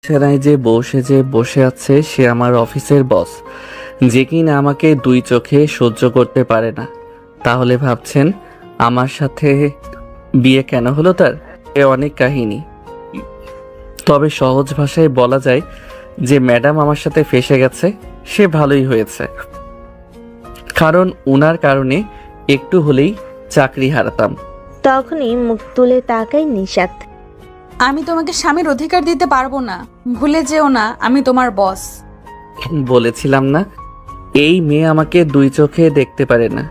বিছানায় যে বসে আছে সে আমার অফিসের বস, যে কিনা আমাকে দুই চোখে সহ্য করতে পারে না। তাহলে ভাবছেন আমার সাথে বিয়ে কেন হলো তার? এ অনেক কাহিনী। তবে সহজ ভাষায় বলা যায় যে ম্যাডাম আমার সাথে ফেঁসে গেছে, সে ভালোই হয়েছে। কারণ উনার কারণে একটু হলেই চাকরি হারাতাম। তখনই মুখ তুলে তাকায় নিশাত। আমি তোমাকে স্বামীর অধিকার দিতে পারবো না, ভুলে যেও না আমি তোমার বস। বলেছিলাম না, এই মেয়ে আমাকে দুই চোখে দেখতে পারে না।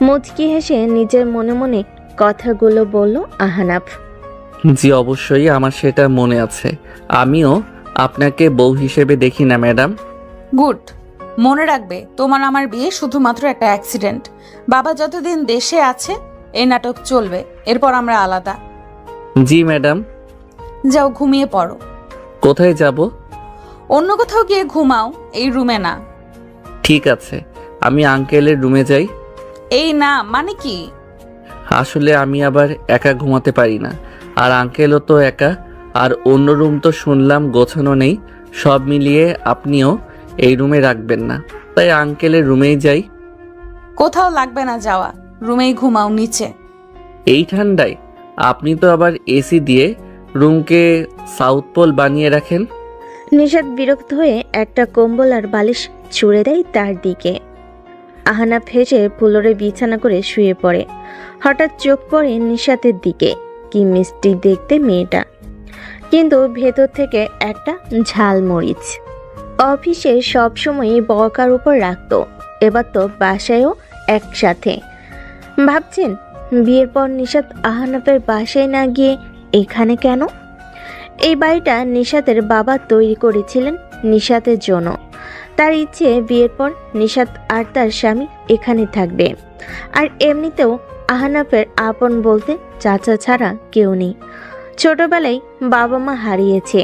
মুচকি হেসে নিজের মনে মনে কথাগুলো বলল আহনাফ। জি অবশ্যই, আমার সেটা মনে আছে। আমিও আপনাকে বউ হিসেবে দেখি না ম্যাডাম। গুড। মনে রাখবে তোমার আমার বিয়ে শুধুমাত্র একটা অ্যাক্সিডেন্ট। বাবা যতদিন দেশে আছে এই নাটক চলবে, এরপর আমরা আলাদা। জি ম্যাডাম। যাও ঘুমিয়ে পড়ো। কোথায় যাব? অন্য কোথাও গিয়ে ঘুমাও, এই রুমে না। ঠিক আছে, আমি আঙ্কেলের রুমে যাই। এই না মানে কি? আসলে আমি আবার একা ঘুমাতে পারি না, আর আঙ্কেলও তো একা। আর অন্য রুম তো শুনলাম গোছানো নেই। সব মিলিয়ে আপনিও এই রুমে রাখবেন না, তাই আঙ্কেলের রুমেই যাই। কোথাও লাগবে না যাওয়া, রুমেই ঘুমাও নিচে। এই ঠান্ডায় আপনি তো আবার এসি দিয়ে রুমকে সাউথ পোল বানিয়ে রাখেন। নিশাত বিরক্ত হয়ে একটা কম্বল আর বালিশ ছুঁড়ে দেয় তার দিকে। আহনাফ হেসে ফুলরে বিছানা করে শুয়ে পড়ে। হঠাৎ চোখ পড়ে নিশাতের দিকে। কি মিষ্টি দেখতে মেয়েটা, কিন্তু ভেতর থেকে একটা ঝালমরিচ। অফিসে সবসময় বকার উপর রাখতো, এবার তো বাসায়ও একসাথে। ভাবছেন বিয়ের পর নিশাত আহনাফের বাসায় না গিয়ে এখানে কেন? এই বাড়িটা নিশাতের বাবা তৈরি করেছিলেন নিশাতের জন্য। তার ইচ্ছে বিয়ের পর নিশাত আর তার স্বামী এখানে থাকবে। আর এমনিতেও আহনাফের আপন বলতে চাচা ছাড়া কেউ নেই। ছোটবেলায় বাবা মা হারিয়েছে,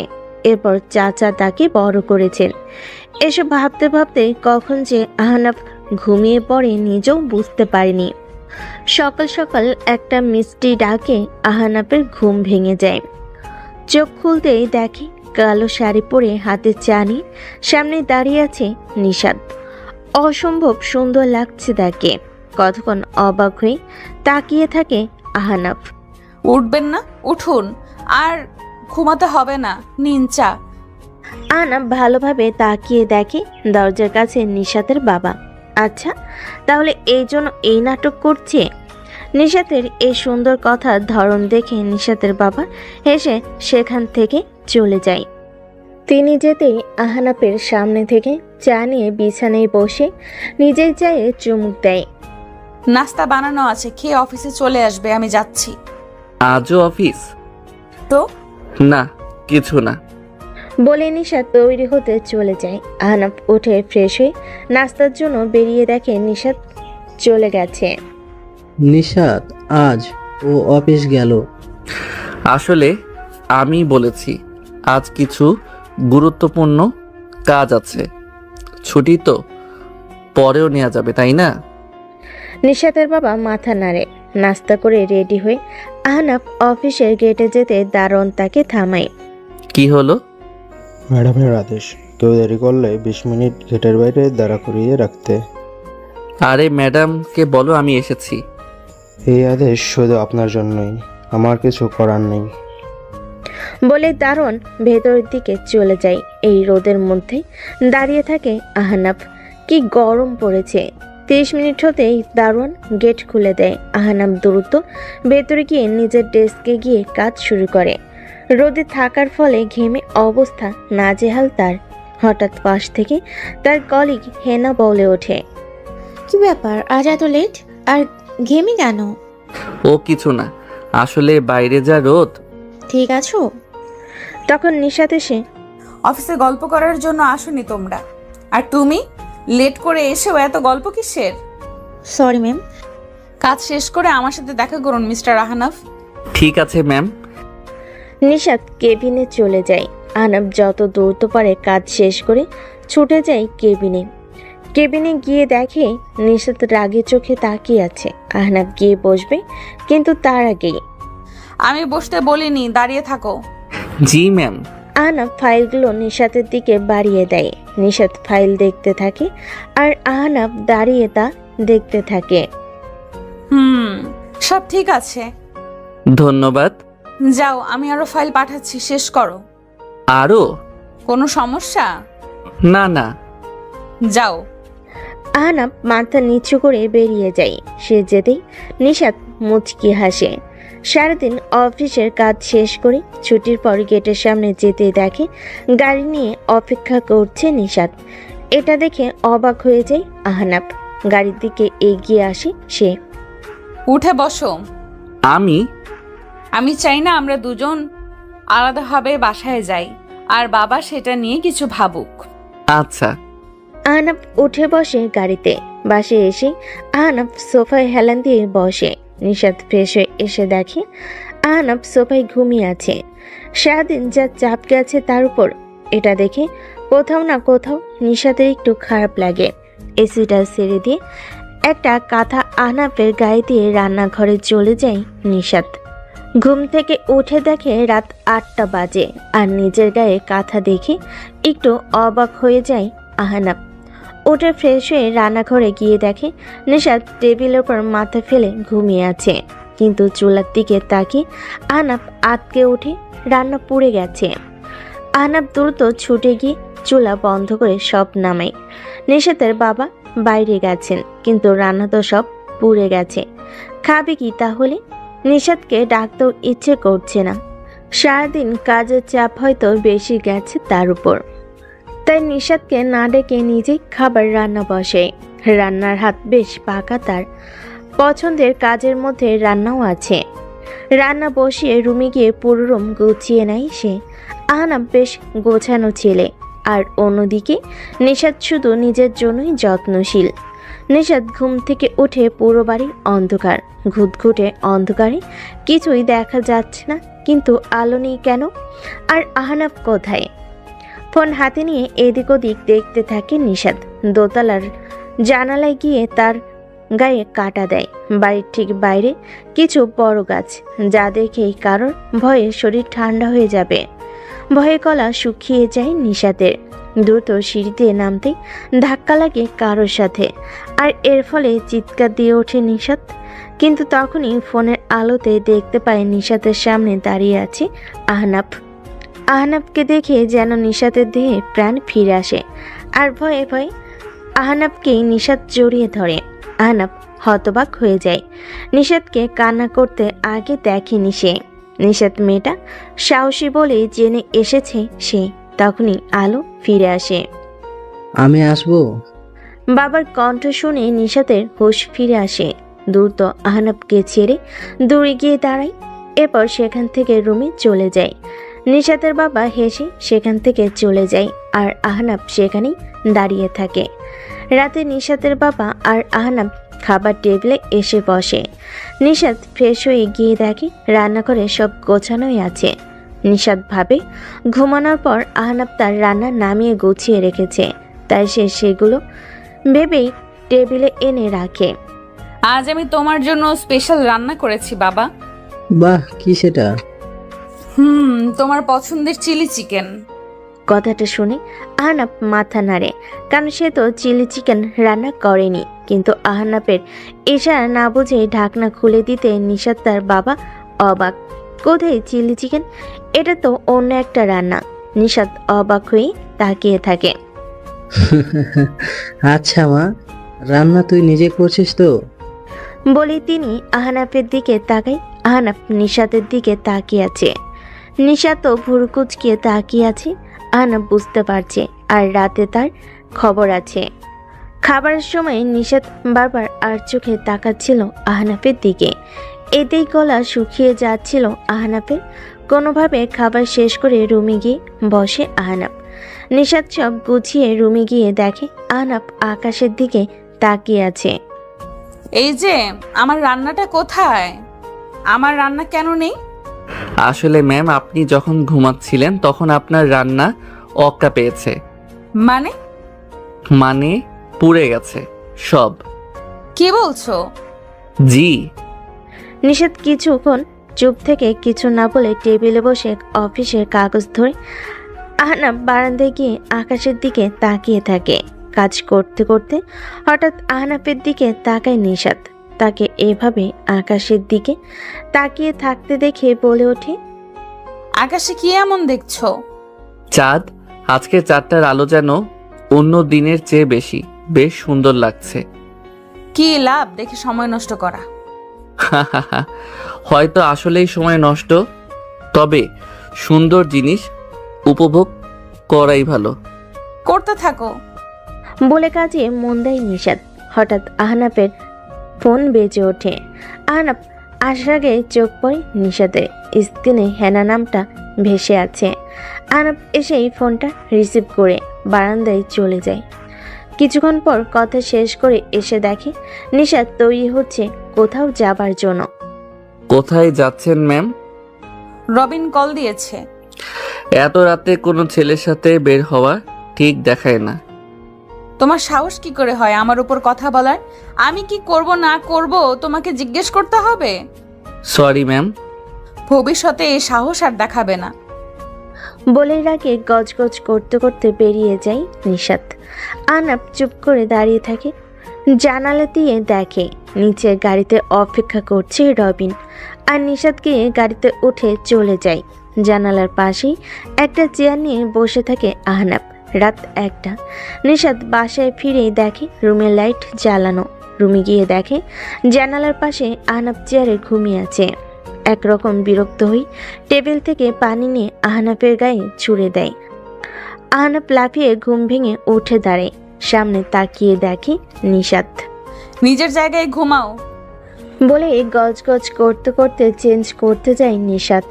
এরপর চাচা তাকে বড় করেছেন। এসব ভাবতে ভাবতে কখন যে আহনাফ ঘুমিয়ে পড়ে নিজেও বুঝতে পারেনি। সকাল সকাল একটা মিষ্টি ডাকে আহনাফের ঘুম ভেঙে যায়। চোখ খুলতেই দেখে কালো শাড়ি পরে হাতে চা নিয়ে সামনে দাঁড়িয়ে আছে নিশাত। অসম্ভব সুন্দর লাগছে তাকে। কতক্ষণ অবাক হয়ে তাকিয়ে থাকে আহনাফ। উঠবেন না? উঠুন, আর ঘুমাতে হবে না, নিন চা। আহনাফ ভালোভাবে তাকিয়ে দেখে দরজার কাছে নিশাতের বাবা। আচ্ছা, তাহলে এই জন্য এই নাটক করছে? নিশাতের এই সুন্দর কথার ধরন দেখে নিশাতের বাবা হেসে সেখান থেকে চলে যায়। তিনি যেতেই আহনাফের সামনে থেকে চা নিয়ে বিছানায় বসে নিজের চায়ে চুমুক দেয়। নাস্তা বানানো আছে, খেয়ে অফিসে চলে আসবে, আমি যাচ্ছি। আজও অফিস? তো না, কিছু না। বলে নিশাত তৈরি হতে চলে যায়। আহনাফ উঠে ফ্রেশ হয়ে নাস্তার জন্য বেরিয়ে দেখে নিশাত চলে গেছে। নিশাত আজ ও অফিস গেল? আসলে আমি বলেছি আজ কিছু গুরুত্বপূর্ণ কাজ আছে। ছুটি তো পরেও নেওয়া যাবে, তাই না? নিশাতের বাবা মাথা নাড়ে। নাস্তা করে রেডি হয়ে আহনাফ অফিসের গেটে যেতে দারোয়ান তাকে থামায়। কি হলো? ম্যাডামের আদেশ, কেউ দেরি করলে 20 মিনিট গেটের বাইরে দাঁড়া করিয়ে রাখতে। আরে ম্যাডামকে বলো আমি এসেছি। এই আদেশ শুধু আপনার জন্যই, আমার কিছু করার নেই। বলে দারোয়ান ভেতরের দিকে চলে যায়। এই রোদের মধ্যে দাঁড়িয়ে থাকে আহনাফ। কি গরম পড়েছে। 30 মিনিট হতেই দারোয়ান গেট খুলে দেয়। আহনাফ দ্রুত ভেতরে গিয়ে নিজের ডেস্কে গিয়ে কাজ শুরু করে। রোদে থাকার ফলে ঘেমে অবস্থা নাজেহাল তার। হঠাৎ পাশ থেকে তার কলিগ হেনা বলে ওঠে, কি ব্যাপার আজ এত লেট আর ঘেমে কেন? ও কিছু না, আসলে বাইরে যা রোদ। ঠিক আছো? তখন নিশাত এসে, অফিসে গল্প করার জন্য আসোনি তোমরা, আর তুমি লেট করে এসেও এত গল্প কিসের? Sorry ma'am. কাজ শেষ করে আমার সাথে দেখা করুন মিস্টার আহনাফ। ঠিক আছে ম্যাম। নিশাত কেবিনে চলে যায়। আহনাফ যত দ্রুত পারে কাজ শেষ করে ছুটে যায় কেবিনে। কেবিনে গিয়ে দেখে নিশাত রাগে চোখে তাকিয়ে আছে। আহনাফ গিয়ে বসবে, কিন্তু তার আগেই, আমি বসতে বলিনি, দাঁড়িয়ে থাকো। জি ম্যাম। আহনাফ ফাইলগুলো নিশাতের দিকে বাড়িয়ে দেয়। নিশাত ফাইল দেখতে থাকে আর আহনাফ দাঁড়িয়ে তা দেখতে থাকে। সব ঠিক আছে। ধন্যবাদ। যাও, আমি আরো ফাইল পাঠাচ্ছি, শেষ করো। আরও? কোনো সমস্যা? না না। যাও। আহনাফ মাথা নিচু করে বেরিয়ে যায়। সে যেতেই নিশাত মুচকি হাসে। সারাদিন অফিসের কাজ শেষ করে ছুটির পর গেটের সামনে যেতে দেখে গাড়ি নিয়ে অপেক্ষা করছে নিশাত। এটা দেখে অবাক হয়ে যায় আহনাফ। গাড়ির দিকে এগিয়ে আসে সে। উঠে বসো। আমি চাই না আমরা দুজন আলাদাভাবে বাসায় যাই, আর বাবা সেটা নিয়ে কিছু ভাবুক। আচ্ছা। আহনাফ উঠে বসে গাড়িতে। বাসে এসে আহনাফ সোফায় হেলান দিয়ে বসে। নিশাত ফ্রেশ হয়ে এসে দেখে আহনাফ সোফায় ঘুমিয়ে আছে। সারাদিন যা চাপ গেছে তার উপর এটা দেখে কোথাও না কোথাও নিশাতের একটু খারাপ লাগে। এসিটা ছেড়ে দিয়ে একটা কাঁথা আহনাফের গায়ে দিয়ে রান্নাঘরে চলে যায় নিশাত। ঘুম থেকে উঠে দেখে রাত 8টা বাজে আর নিজের গায়ে কাঁথা দেখে একটু অবাক হয়ে যায় আহনাফ। উঠে ফ্রেশ হয়ে রান্নাঘরে গিয়ে দেখে নিশাত টেবিলের উপর মাথা ফেলে ঘুমিয়ে আছে, কিন্তু চুলার দিকে তাকিয়ে আহনাফ আটকে উঠে রান্না পুড়ে গেছে। আহনাফ দ্রুত ছুটে গিয়ে চুলা বন্ধ করে সব নামায়। নিশাতের বাবা বাইরে গেছেন, কিন্তু রান্না তো সব পুড়ে গেছে। খাবে কি তাহলে? নিশাতকে ডাকতেও ইচ্ছে করছে না। সারাদিন কাজের চাপ হয়তো বেশি গেছে তার উপর, তাই নিশাতকে না ডেকে নিজেই খাবার রান্না বসে। রান্নার হাত বেশ পাকা তার। পছন্দের কাজের মধ্যে রান্নাও আছে। রান্না বসিয়ে রুমে গিয়ে পুরো রুম গুছিয়ে নেয় সে। আহনাফ বেশ গোছানো ছেলে, আর অন্যদিকে নিশাত শুধু নিজের জন্যই যত্নশীল। নিশাত ঘুম থেকে উঠে পুরো বাড়ি অন্ধকার। ঘুটঘুটে অন্ধকারে কিছুই দেখা যাচ্ছে না, কিন্তু আলো নেই কেন? আর আহনাফ কোথায়? ফোন হাতে নিয়ে এদিক ওদিক দেখতে থাকে নিশাত। দোতলার জানালায় গিয়ে তার গায়ে কাটা দেয়। বাড়ির ঠিক বাইরে কিছু বড় গাছ, যা দেখেই কারোর ভয়ে শরীর ঠান্ডা হয়ে যাবে। ভয়ে গলা শুকিয়ে যায় নিশাতের। দ্রুত সিঁড়ি দিয়ে নামতেই ধাক্কা লাগে কারোর সাথে, আর এর ফলে চিৎকার দিয়ে ওঠে নিশাত। কিন্তু তখনই ফোনের আলোতে দেখতে পায় নিশাতের সামনে দাঁড়িয়ে আছে আহনাফ। আহনাফকে দেখে যেন নিশাতের দেহে প্রাণ ফিরে আসে, আর ভয়ে ভয়ে আহনাফকেই নিশাত জড়িয়ে ধরে। আহনাফ হতবাক হয়ে যায়। নিশাতকে কান্না করতে আগে দেখেনি সে। নিশাত মেয়েটা সাহসী বলে জেনে এসেছে সে। তখনই আলো ফিরে আসে। আমি আসবো? বাবার কণ্ঠ শুনে নিশাতের হুঁশ ফিরে আসে। দ্রুত আহনাফকে ছেড়ে দূরে গিয়ে দাঁড়ায়। এরপর সেখান থেকে রুমে চলে যায়। নিশাতের বাবা হেসে সেখান থেকে চলে যায়, আর আহনাফ সেখানেই দাঁড়িয়ে থাকে। রাতে নিশাতের বাবা আর আহনাফ খাবার টেবিলে এসে বসে। নিশাত ফ্রেশ হয়ে গিয়ে দেখে রান্নাঘরে সব গোছানোই আছে। নিশাত ভাবে ঘুমানোর পর আহনাফ তার রান্না নামিয়ে গুছিয়ে রেখেছে, তাই সে সেগুলো ভেবেই টেবিলে এনে রাখে। আজ আমি তোমার জন্য স্পেশাল রান্না করেছি বাবা। বাহ, কি সেটা? তোমার পছন্দের চিলি চিকেন। কথাটা শুনে আহনাফ মাথা নাড়ে, কারণ সে তো চিলি চিকেন রান্না করেনি। কিন্তু আহনাফের ইশারা না বুঝে ঢাকনা খুলে দিতে নিশাত তার বাবা অবাক। কোথায় চিলি চিকেন? এটা তো অন্য একটা রান্না। নিশাত অবাক হয়ে তাকিয়ে থাকে। আচ্ছা মা, রান্না তুই নিজে করছিস তো? বলে তিনি আহনাফের দিকে তাকাই। আহনাফ নিশাতের দিকে তাকিয়ে আছে। নিশাত ভুরু কুচকিয়ে তাকিয়ে আছে। আহনাফ বুঝতে পারছে আর রাতে তার খবর আছে। খাবারের সময় নিশাত বারবার আর চোখে তাকাচ্ছিল আহনাফের দিকে। এতেই গলা শুকিয়ে যাচ্ছিল আহনাফের। কোনোভাবে খাবার শেষ করে রুমে গিয়ে বসে আহনাফ। নিশাত সব গুছিয়ে রুমে গিয়ে দেখে আহনাফ আকাশের দিকে তাকিয়ে আছে। এই যে আমার রান্নাটা কোথায়? আমার রান্না কেন নেই? আসলে ম্যাম, আপনি যখন ঘুমাচ্ছিলেন তখন আপনার রান্না অক্কা পেয়েছে। মানে পুড়ে গেছে সব। কি বলছো? জি। নিশাত কিছুক্ষণ চুপ থেকে কিছু না বলে টেবিলে বসে অফিসের কাগজ ধরে আহনাফ বারান্দায় গিয়ে আকাশের দিকে তাকিয়ে থাকে। কাজ করতে করতে হঠাৎ আহনাফের দিকে তাকায় নিশাত। তাকে এভাবে আকাশের দিকে তাকিয়ে থাকতে দেখে বলে ওঠে, আকাশে কি এমন দেখছো? চাঁদ, আজকে চাঁদটার আলো যেন অন্য দিনের চেয়ে বেশি, বেশ সুন্দর লাগছে। কি লাভ দেখে সময় নষ্ট করা? হয়তো আসলেই সময় নষ্ট, তবে সুন্দর জিনিস উপভোগ করাই ভালো। করতে থাকো। বলে কাজে মন দেয় নিশাত। হঠাৎ আহনাফের ফোন বেজে ওঠে। আহনাফ আসার আগে চোখ পড়ে নিশাতের। স্ক্রিনে হেনা নামটা ভেসে আছে। আহনাফ এসেই ফোনটা রিসিভ করে বারান্দায় চলে যায়। কিছুক্ষণ পর কথা শেষ করে এসে দেখে নিশাত তৈরি হচ্ছে কোথাও যাবার জন্য। কোথায় যাচ্ছেন ম্যাম? রবিন কল দিয়েছে। এত রাতে কোনো ছেলের সাথে বের হওয়া ঠিক দেখায় না। তোমার সাহস কি করে হয় আমার উপর কথা বলার? আমি কি করব না করব তোমাকে জিজ্ঞেস করতে হবে? Sorry ma'am. ভবিষ্যতে এই সাহস আর দেখাবে না। বলেই রাগে গজগজ করতে করতে বেরিয়ে যায় নিশাত। আহনাফ চুপ করে দাঁড়িয়ে থাকে। জানালা দিয়ে দেখে নিচের গাড়িতে অপেক্ষা করছে রবিন, আর নিশাত গিয়ে গাড়িতে উঠে চলে যায়। জানালার পাশেই একটা চেয়ার নিয়ে বসে থাকে আহনাফ। রাত 1টা। নিশাত বাসায় ফিরেই দেখে রুমের লাইট জ্বালানো। রুমে গিয়ে দেখে জানালার পাশে আহনাফ চেয়ারে ঘুমিয়ে আছে। একরকম বিরক্ত হই টেবিল থেকে পানি নিয়ে আহনাফের গায়ে ছুঁড়ে দেয়। আহনাফ লাফিয়ে ঘুম ভেঙে উঠে দাঁড়ায়। সামনে তাকিয়ে দেখে নিশাত। নিজের জায়গায় ঘুমাও। বলে গজগজ করতে করতে চেঞ্জ করতে যায় নিশাত।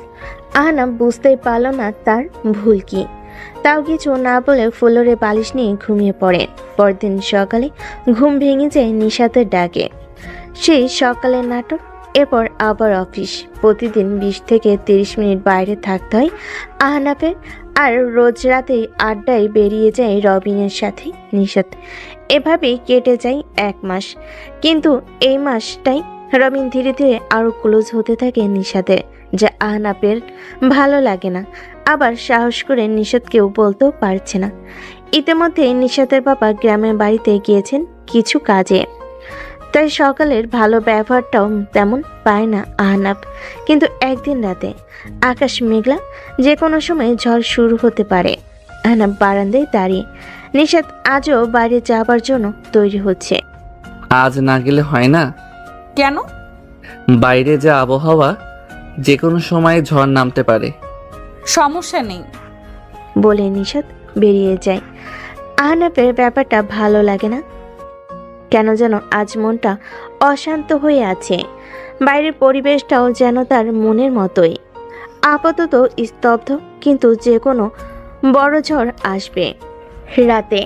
আহনাফ বুঝতেই পারল না তার ভুল কি। তাও কিছু না বলে ফ্লোরে বালিশ নিয়ে ঘুমিয়ে পড়ে। পরদিন সকালে ঘুম ভেঙে যায় নিশাতের ডাকে। সেই সকালের নাটক, এরপর আবার অফিস। প্রতিদিন 20 থেকে 30 মিনিট বাইরে থাকতে হয় আহনাফের। আর রোজ রাতেই আড্ডায় বেরিয়ে যায় রবিনের সাথে নিশাত। এভাবেই কেটে যায় 1 মাস। কিন্তু এই মাসটাই রবিন ধীরে ধীরে আরও ক্লোজ হতে থাকে নিশাতের, যা আহনাফের ভালো লাগে না। আবার সাহস করে নিশাতকেও বলতেও পারছে না। ইতিমধ্যে নিশাতের বাবা গ্রামের বাড়িতে গিয়েছেন কিছু কাজে, তাই সকালের ভালো ব্যবহারটাও তেমন পায় না আহনাফ। কিন্তু একদিন রাতে আকাশ মেঘলা, যে কোনো সময় ঝড় শুরু হতে পারে। আহনাফ বারান্দায় দাঁড়িয়ে। নিশাত আজও বাইরে যাবার জন্য তৈরি হচ্ছে। আজ না গেলে হয় না? কেন? বাইরে যা আবহাওয়া, যে কোনো সময় ঝড় নামতে পারে। সমস্যা নেই বলে নিশাত বেরিয়ে যায়। আহনাফের ব্যাপারটা ভালো লাগে না। কেন যেন আজ মনটা অশান্ত হয়ে আছে। বাইরের পরিবেশটাও যেন তার মনের মতোই আপাতত স্তব্ধ, কিন্তু যে কোনো বড় ঝড় আসবে। রাতে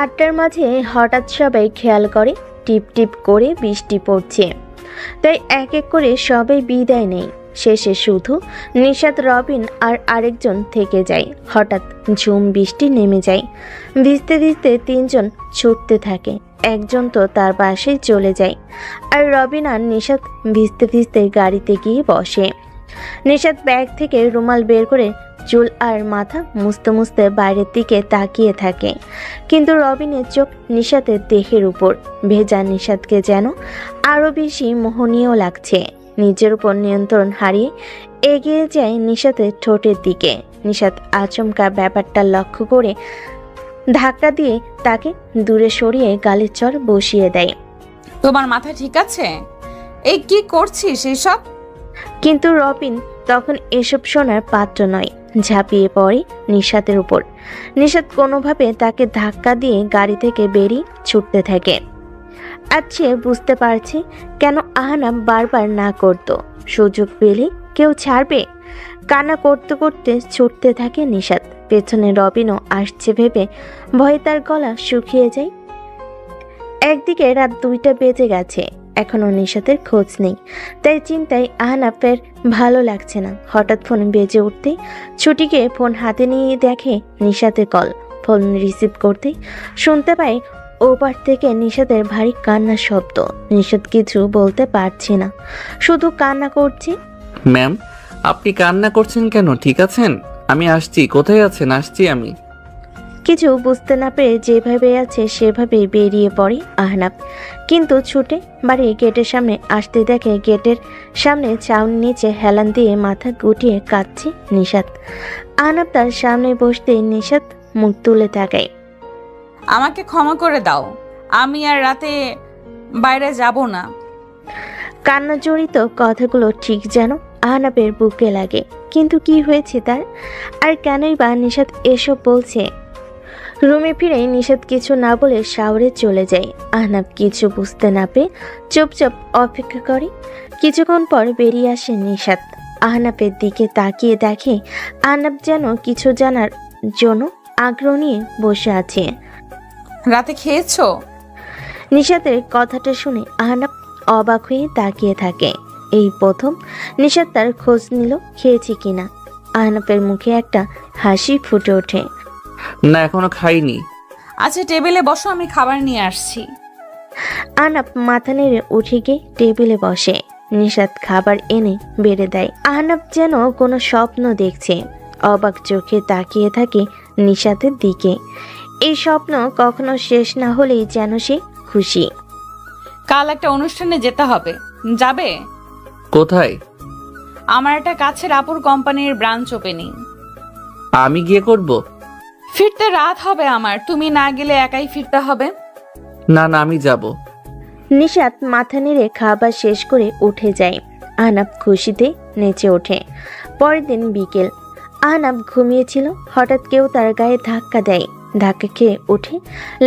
8টার মাঝে হঠাৎ সবাই খেয়াল করে টিপ টিপ করে বৃষ্টি পড়ছে। তাই এক এক করে সবাই বিদায় নেয়। শেষে শুধু নিশাত, রবিন আর আরেকজন থেকে যায়। হঠাৎ ঝুম বৃষ্টি নেমে যায়। ভিজতে ভিজতে 3 জন ছুটতে থাকে। একজন তো তার পাশেই চলে যায়। আর রবিন আর নিশাত ভিজতে ভিজতে গাড়িতে গিয়ে বসে। নিশাত ব্যাগ থেকে রুমাল বের করে চুল আর মাথা মুছতে মুছতে বাইরের দিকে তাকিয়ে থাকে। কিন্তু রবিনের চোখ নিশাতের দেহের উপর। ভেজা নিশাতকে যেন আরও বেশি মোহনীয় লাগছে। নিজের উপর নিয়ন্ত্রণ হারিয়ে এগিয়ে যায় নিশাতের ঠোঁটের দিকে। নিশাত আচমকা ব্যাপারটা লক্ষ্য করে ধাক্কা দিয়ে তাকে দূরে সরিয়ে গালের চর বসিয়ে দেয়। তোমার মাথা ঠিক আছে? এই কি করছিস এসব? কিন্তু রবিন তখন এসব শোনার পাত্র নয়। ঝাঁপিয়ে পড়ে নিশাতের উপর। নিশাত কোনোভাবে তাকে ধাক্কা দিয়ে গাড়ি থেকে বেরিয়ে ছুটতে থাকে। আর সে বুঝতে পারছে কেন আহনাফ বারবার না করত। সুযোগ পেলে কেউ ছাড়বে। কান্না করতে করতে ছুটতে থাকে নিশাত। পেছনে রবিনও আসছে ভেবে ভয়ে তার গলা শুকিয়ে যায়। একদিকে রাত 2টা বেজে গেছে, এখনো নিশাতের খোঁজ নেই। তাই চিন্তায় আহনাফের ভালো লাগছে না। হঠাৎ ফোন বেজে উঠতেই ছুটিকে ফোন হাতে নিয়ে দেখে নিশাতের কল। ফোন রিসিভ করতেই শুনতে পায় ওপার থেকে নিশাতের ভারী কান্নার শব্দ। নিশাত কিছু বলতে পারছে না, শুধু কান্না করছে। ম্যাম, আপনি কান্না করছেন কেন? ঠিক আছেন? আমি আসছি। কোথায় আছেন? আসছি আমি। কিছু বুঝতে না পেরে যেভাবে আছে সেভাবেই বেরিয়ে পড়ে আহনাব, কিন্তু ছুটে বাড়ির গেটের সামনে আসতে দেখে গেটের সামনে ছাউনি নিচে হেলান দিয়ে মাথা গুটিয়ে কাঁদছে নিশাত। আহনাব তার সামনে বসতে নিশাত মুখ তুলে তাকায়। আমাকে ক্ষমা করে দাও, আমি আর রাতে বাইরে যাব না। কান্না জড়িত কথাগুলো ঠিক যেন আহনাবের বুকে লাগে, কিন্তু কি হয়েছে তার, আর কেনই বা নিশাত এসব বলছে? রুমে ফিরে নিশাত কিছু না বলে শাওরে চলে যায়। আহনাব কিছু বুঝতে না পেয়ে চুপচাপ অপেক্ষা করে। কিছুক্ষণ পর বেরিয়ে আসে নিশাত। আহনাবের দিকে তাকিয়ে দেখে আহনাব যেন কিছু জানার জন্য আগ্রহ নিয়ে বসে আছে। রাতে খেয়েছো? নিশাতের কথাটা শুনে আহনাব অবাক হয়ে তাকিয়ে থাকে। এই প্রথম নিশাত তার খোঁজ নিল খেয়েছে কিনা। আহনাবের মুখে একটা হাসি ফুটে ওঠে। না, এখনো খাইনি। আচ্ছা টেবিলে বসো, আমি খাবার নিয়ে আসছি। আহনাব মাথা নেড়ে উঠে গিয়ে টেবিলে বসে। নিশাত খাবার এনে বেড়ে দেয়। আহনাব যেন কোনো স্বপ্ন দেখছে, অবাক চোখে তাকিয়ে থাকে নিশাতের দিকে। এই স্বপ্ন কখনো শেষ না হলেই যেন সে খুশি। কাল একটা অনুষ্ঠানে যেতে হবে, যাবে? কোথায়? আমার একটা কাছের আপুর কোম্পানির ব্রাঞ্চ ওপেনিং। আমি গিয়ে করব? ফিরতে রাত হবে আমার, তুমি না গেলে একাই ফিরতে হবে। না না, আমি যাব। নিশাত মাথা নেড়ে খাবার শেষ করে উঠে যায়। আহনাব খুশিতে নেচে ওঠে। পরের দিন বিকেল, আহনাব ঘুমিয়েছিল। হঠাৎ কেউ তার গায়ে ধাক্কা দেয়। ধাক্কা খেয়ে উঠে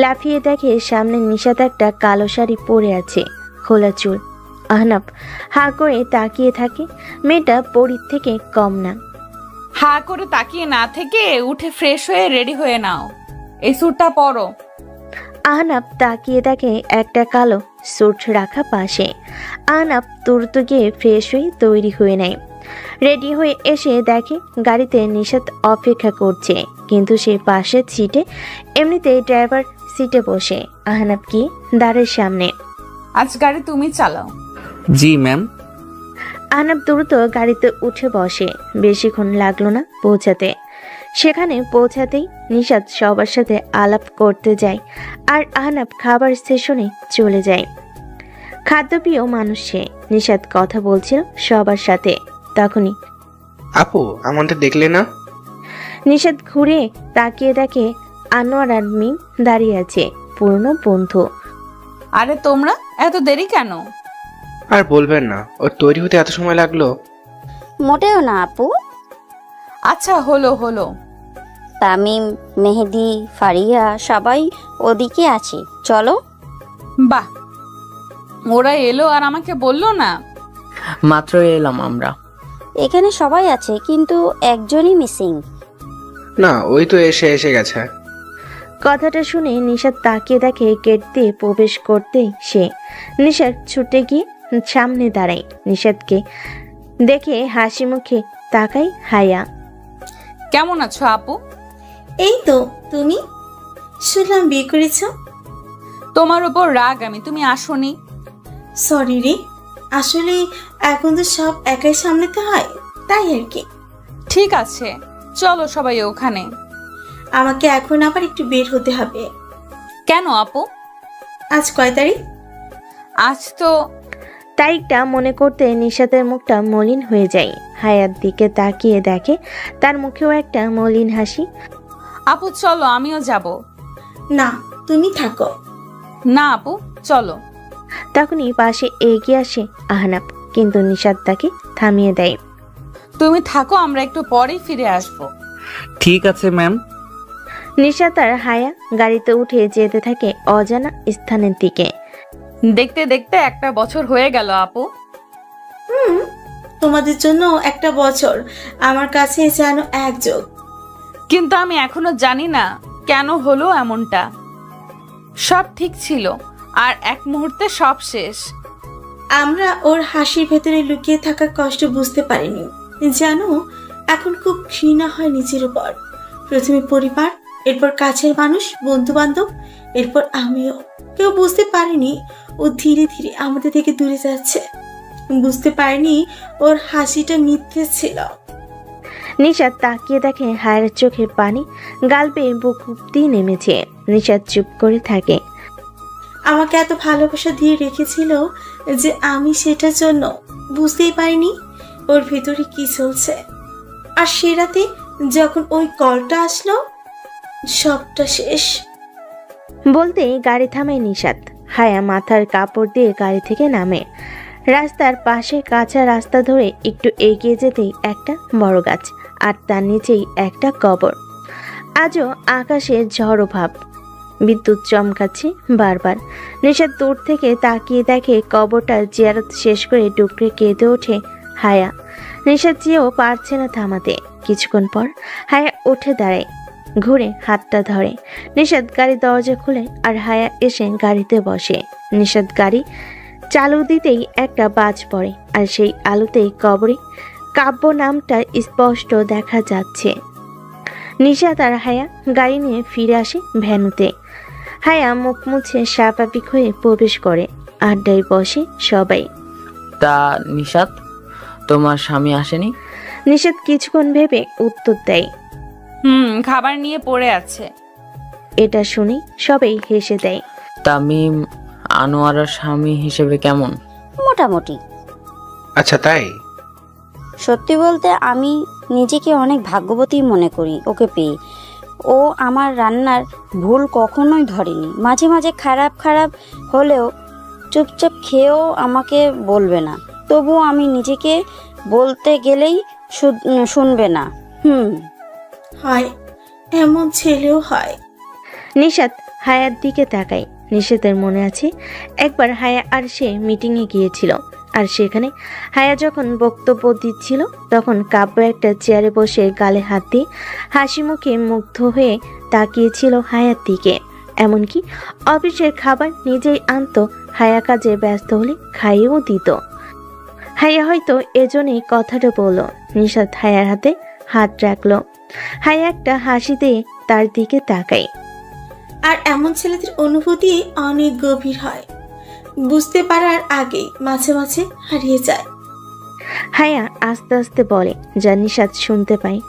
লাফিয়ে দেখে সামনে নিশাত একটা কালো শাড়ি পরে আছে, খোলা চুল। আহনাব হা করে তাকিয়ে থাকে। মেয়েটা পরীর থেকে কম না। হা করে তাকিয়ে না থেকে উঠে ফ্রেশ হয়ে রেডি হয়ে নাও, এই স্যুটটা পরো। আহনাব তাকিয়ে দেখে একটা কালো স্যুট রাখা পাশে। আহনাব তুরত গিয়ে ফ্রেশ হয়ে তৈরি হয়ে নেয়। রেডি হয়ে এসে দেখে গাড়িতে নিশাত অপেক্ষা করছে, কিন্তু সে পাশের সিটে, এমনিতেই ড্রাইভার সিটে বসে। আহনাব কি দাঁড়ের সামনে। আজ গাড়ি তুমি চালাও। জি ম্যাম। আহনাব দ্রুত গাড়িতে উঠে বসে। বেশিক্ষণ লাগলো না পৌঁছাতে। সেখানে পৌঁছাতেই নিশাত সবার সাথে আলাপ করতে যায়, আর আহনাব খাবার স্টেশনে চলে যায়। খাদ্যপ্রিয় মানুষ সে। নিশাত কথা বলছিল সবার সাথে। তখনই আপু, আমাদের দেখলে না? নিশাত ঘুরে তাকিয়ে দেখে আনোয়ার আর মিম দাঁড়িয়ে আছে, পুরনো বন্ধু। আরে তোমরা এত দেরি কেন? আর বলবেন না, ওর তৈরি হতে এত সময় লাগলো। মোটেও না আপু। আচ্ছা হলো হলো। তামিম, মেহেদি, ফারিয়া সবাই ওদিকে আছে, চলো। বাহ, ওরা এলো আর আমাকে বললো না? মাত্র এলাম আমরা। এখানে সবাই আছে কিন্তু একজনই মিসিং। না, ওই তো এসে গেছে। কথাটা শুনে নিশাত তাকিয়ে দেখে গেট দিয়ে প্রবেশ করতেই সে। নিশাত ছুটে গিয়ে সামনে দাঁড়ায়। নিশাতকে দেখে হাসি মুখে তাকায় হায়া। কেমন আছো আপু? এই তো, তুমি? শুনলাম বিয়ে করেছ। তোমার উপর রাগ আমি, তুমি আসোনি। সরি রে, আসলে এখন তো সব একাই সামলাতে হয়, তাই আর কি। ঠিক আছে, চলো সবাই ওখানে। আমাকে এখন আবার একটু বের হতে হবে। কেন আপু? আজ কয় তারিখ? আজ তো তারিখটা মনে করতে নিশাতের মুখটা মলিন হয়ে যায়। হায়ার দিকে তাকিয়ে দেখে তার মুখেও একটা মলিন হাসি। আপু চলো, আমিও যাব। না, তুমি থাকো। না আপু, চলো। তখনই পাশে এগিয়ে আসে আহনাব, কিন্তু নিশাত তাকে থামিয়ে দেয়। তুমি থাকো, আমরা একটু পরেই ফিরে আসবো। ঠিক আছে ম্যাম। নিশাত আর হায়া গাড়িতে উঠে যেতে থাকে অজানা স্থানের দিকে। দেখতে দেখতে একটা বছর হয়ে গেল আপু। তোমাদের জন্য একটা বছর আমার কাছে যেন এক যোগ। কিন্তু আমি এখনো জানি না কেন হলো এমনটা। সব ঠিক ছিল আর এক মুহূর্তে সব শেষ। আমরা ওর হাসির ভেতরে লুকিয়ে থাকা কষ্ট বুঝতে পারিনি। জানো, এখন খুব ঘৃণা হয় নিজের উপর। প্রথমে পরিবার, এরপর কাছের মানুষ, বন্ধু বান্ধব, এরপর আমিও। কেউ বুঝতে পারেনি ও ধীরে ধীরে আমাদের থেকে দূরে যাচ্ছে। বুঝতে পারিনি ওর হাসিটা মিথ্যে ছিল। নিশাদ তাকিয়ে দেখে হায়ার চোখে পানি গাল বেয়ে বুক অব্দি নেমেছে। নিশাদ চুপ করে থাকে। আমাকে এত ভালোবাসা দিয়ে রেখেছিল যে আমি সেটার জন্য বুঝতেই পারিনি ওর ভিতরে কি চলছে। আর সে রাতে যখন ওই কলটা আসলো, সবটা শেষ। বলতেই গাড়ি থামায় নিশাদ। হায়া মাথার কাপড় দিয়ে গাড়ি থেকে নামে। রাস্তার পাশে কাঁচা রাস্তা ধরে একটু এগিয়ে যেতেই একটা বড় গাছ, আর তার নিচেই একটা কবর। আজও আকাশে ঝড়ো ভাব, বিদ্যুৎ চমকাচ্ছে বারবার। নিশাদ দূর থেকে তাকিয়ে দেখে কবরটার জিয়ারত শেষ করে ডুকরে কেঁদে ওঠে হায়া। নিশাদ চেয়েও পারছে না থামাতে। কিছুক্ষণ পর হায়া উঠে দাঁড়ায়, ঘুরে হাতটা ধরে। নিশাদ গাড়ি দরজা খুলে আর হায়া এসে গাড়িতে বসে। নিশাদ গাড়ি চালু দিতেই একটা বাজ পড়ে, আর সেই আলোতেই কবরে কাব্য নামটা স্পষ্ট দেখা যাচ্ছে। নিশাদ আর হায়া গাড়ি নিয়ে ফিরে আসে ভ্যানুতে। হায়া মুখ মুছে স্বাভাবিক হয়ে প্রবেশ করে। আড্ডায় বসে সবাই। তা নিশাত, তোমার স্বামী আসেনি? নিশাদ কিছুক্ষণ ভেবে উত্তর দেয়। খাবার নিয়ে পড়ে আছে। এটা শুনে সবাই হেসে দেয়। তামিম আনোয়ারার স্বামী হিসেবে কেমন? মোটামুটি। আচ্ছা তাই? সত্যি বলতে আমি নিজেকে অনেক ভাগ্যবতী মনে করি ওকে পেয়ে। ও আমার রান্নার ভুল কখনোই ধরেনি। মাঝে মাঝে খারাপ খারাপ হলেও চুপচাপ খেয়েও আমাকে বলবে না। তবুও আমি নিজেকে বলতে গেলেই শুনবে না। হয়, এমন ছেলেও হয়। নিশাদ হায়ার দিকে তাকায়। নিশাদের মনে আছে একবার হায়া আর সে মিটিংয়ে গিয়েছিল, আর সেখানে হায়া যখন বক্তব্য দিচ্ছিল তখন কাব্য একটা চেয়ারে বসে গালে হাত দিয়ে হাসি মুখে মুগ্ধ হয়ে তাকিয়েছিল হায়ার দিকে। এমনকি অফিসের খাবার নিজেই আনতো, হায়া কাজে ব্যস্ত হলে খাইয়েও দিত। হায়া হয়তো এজন্যই কথাটা বলল। নিশাদ হায়ার হাতে হাত রাখলো। হায়া একটা হাসি দিয়ে তার দিকে তাকায়। আর এমন ছেলেদের অনুভূতি অনেক গভীর হয়, বুঝতে পারার আগেই মাঝে মাঝে হারিয়ে যায়। হায়া আস্তে আস্তে বলে, যা নিশাদ শুনতে পায়।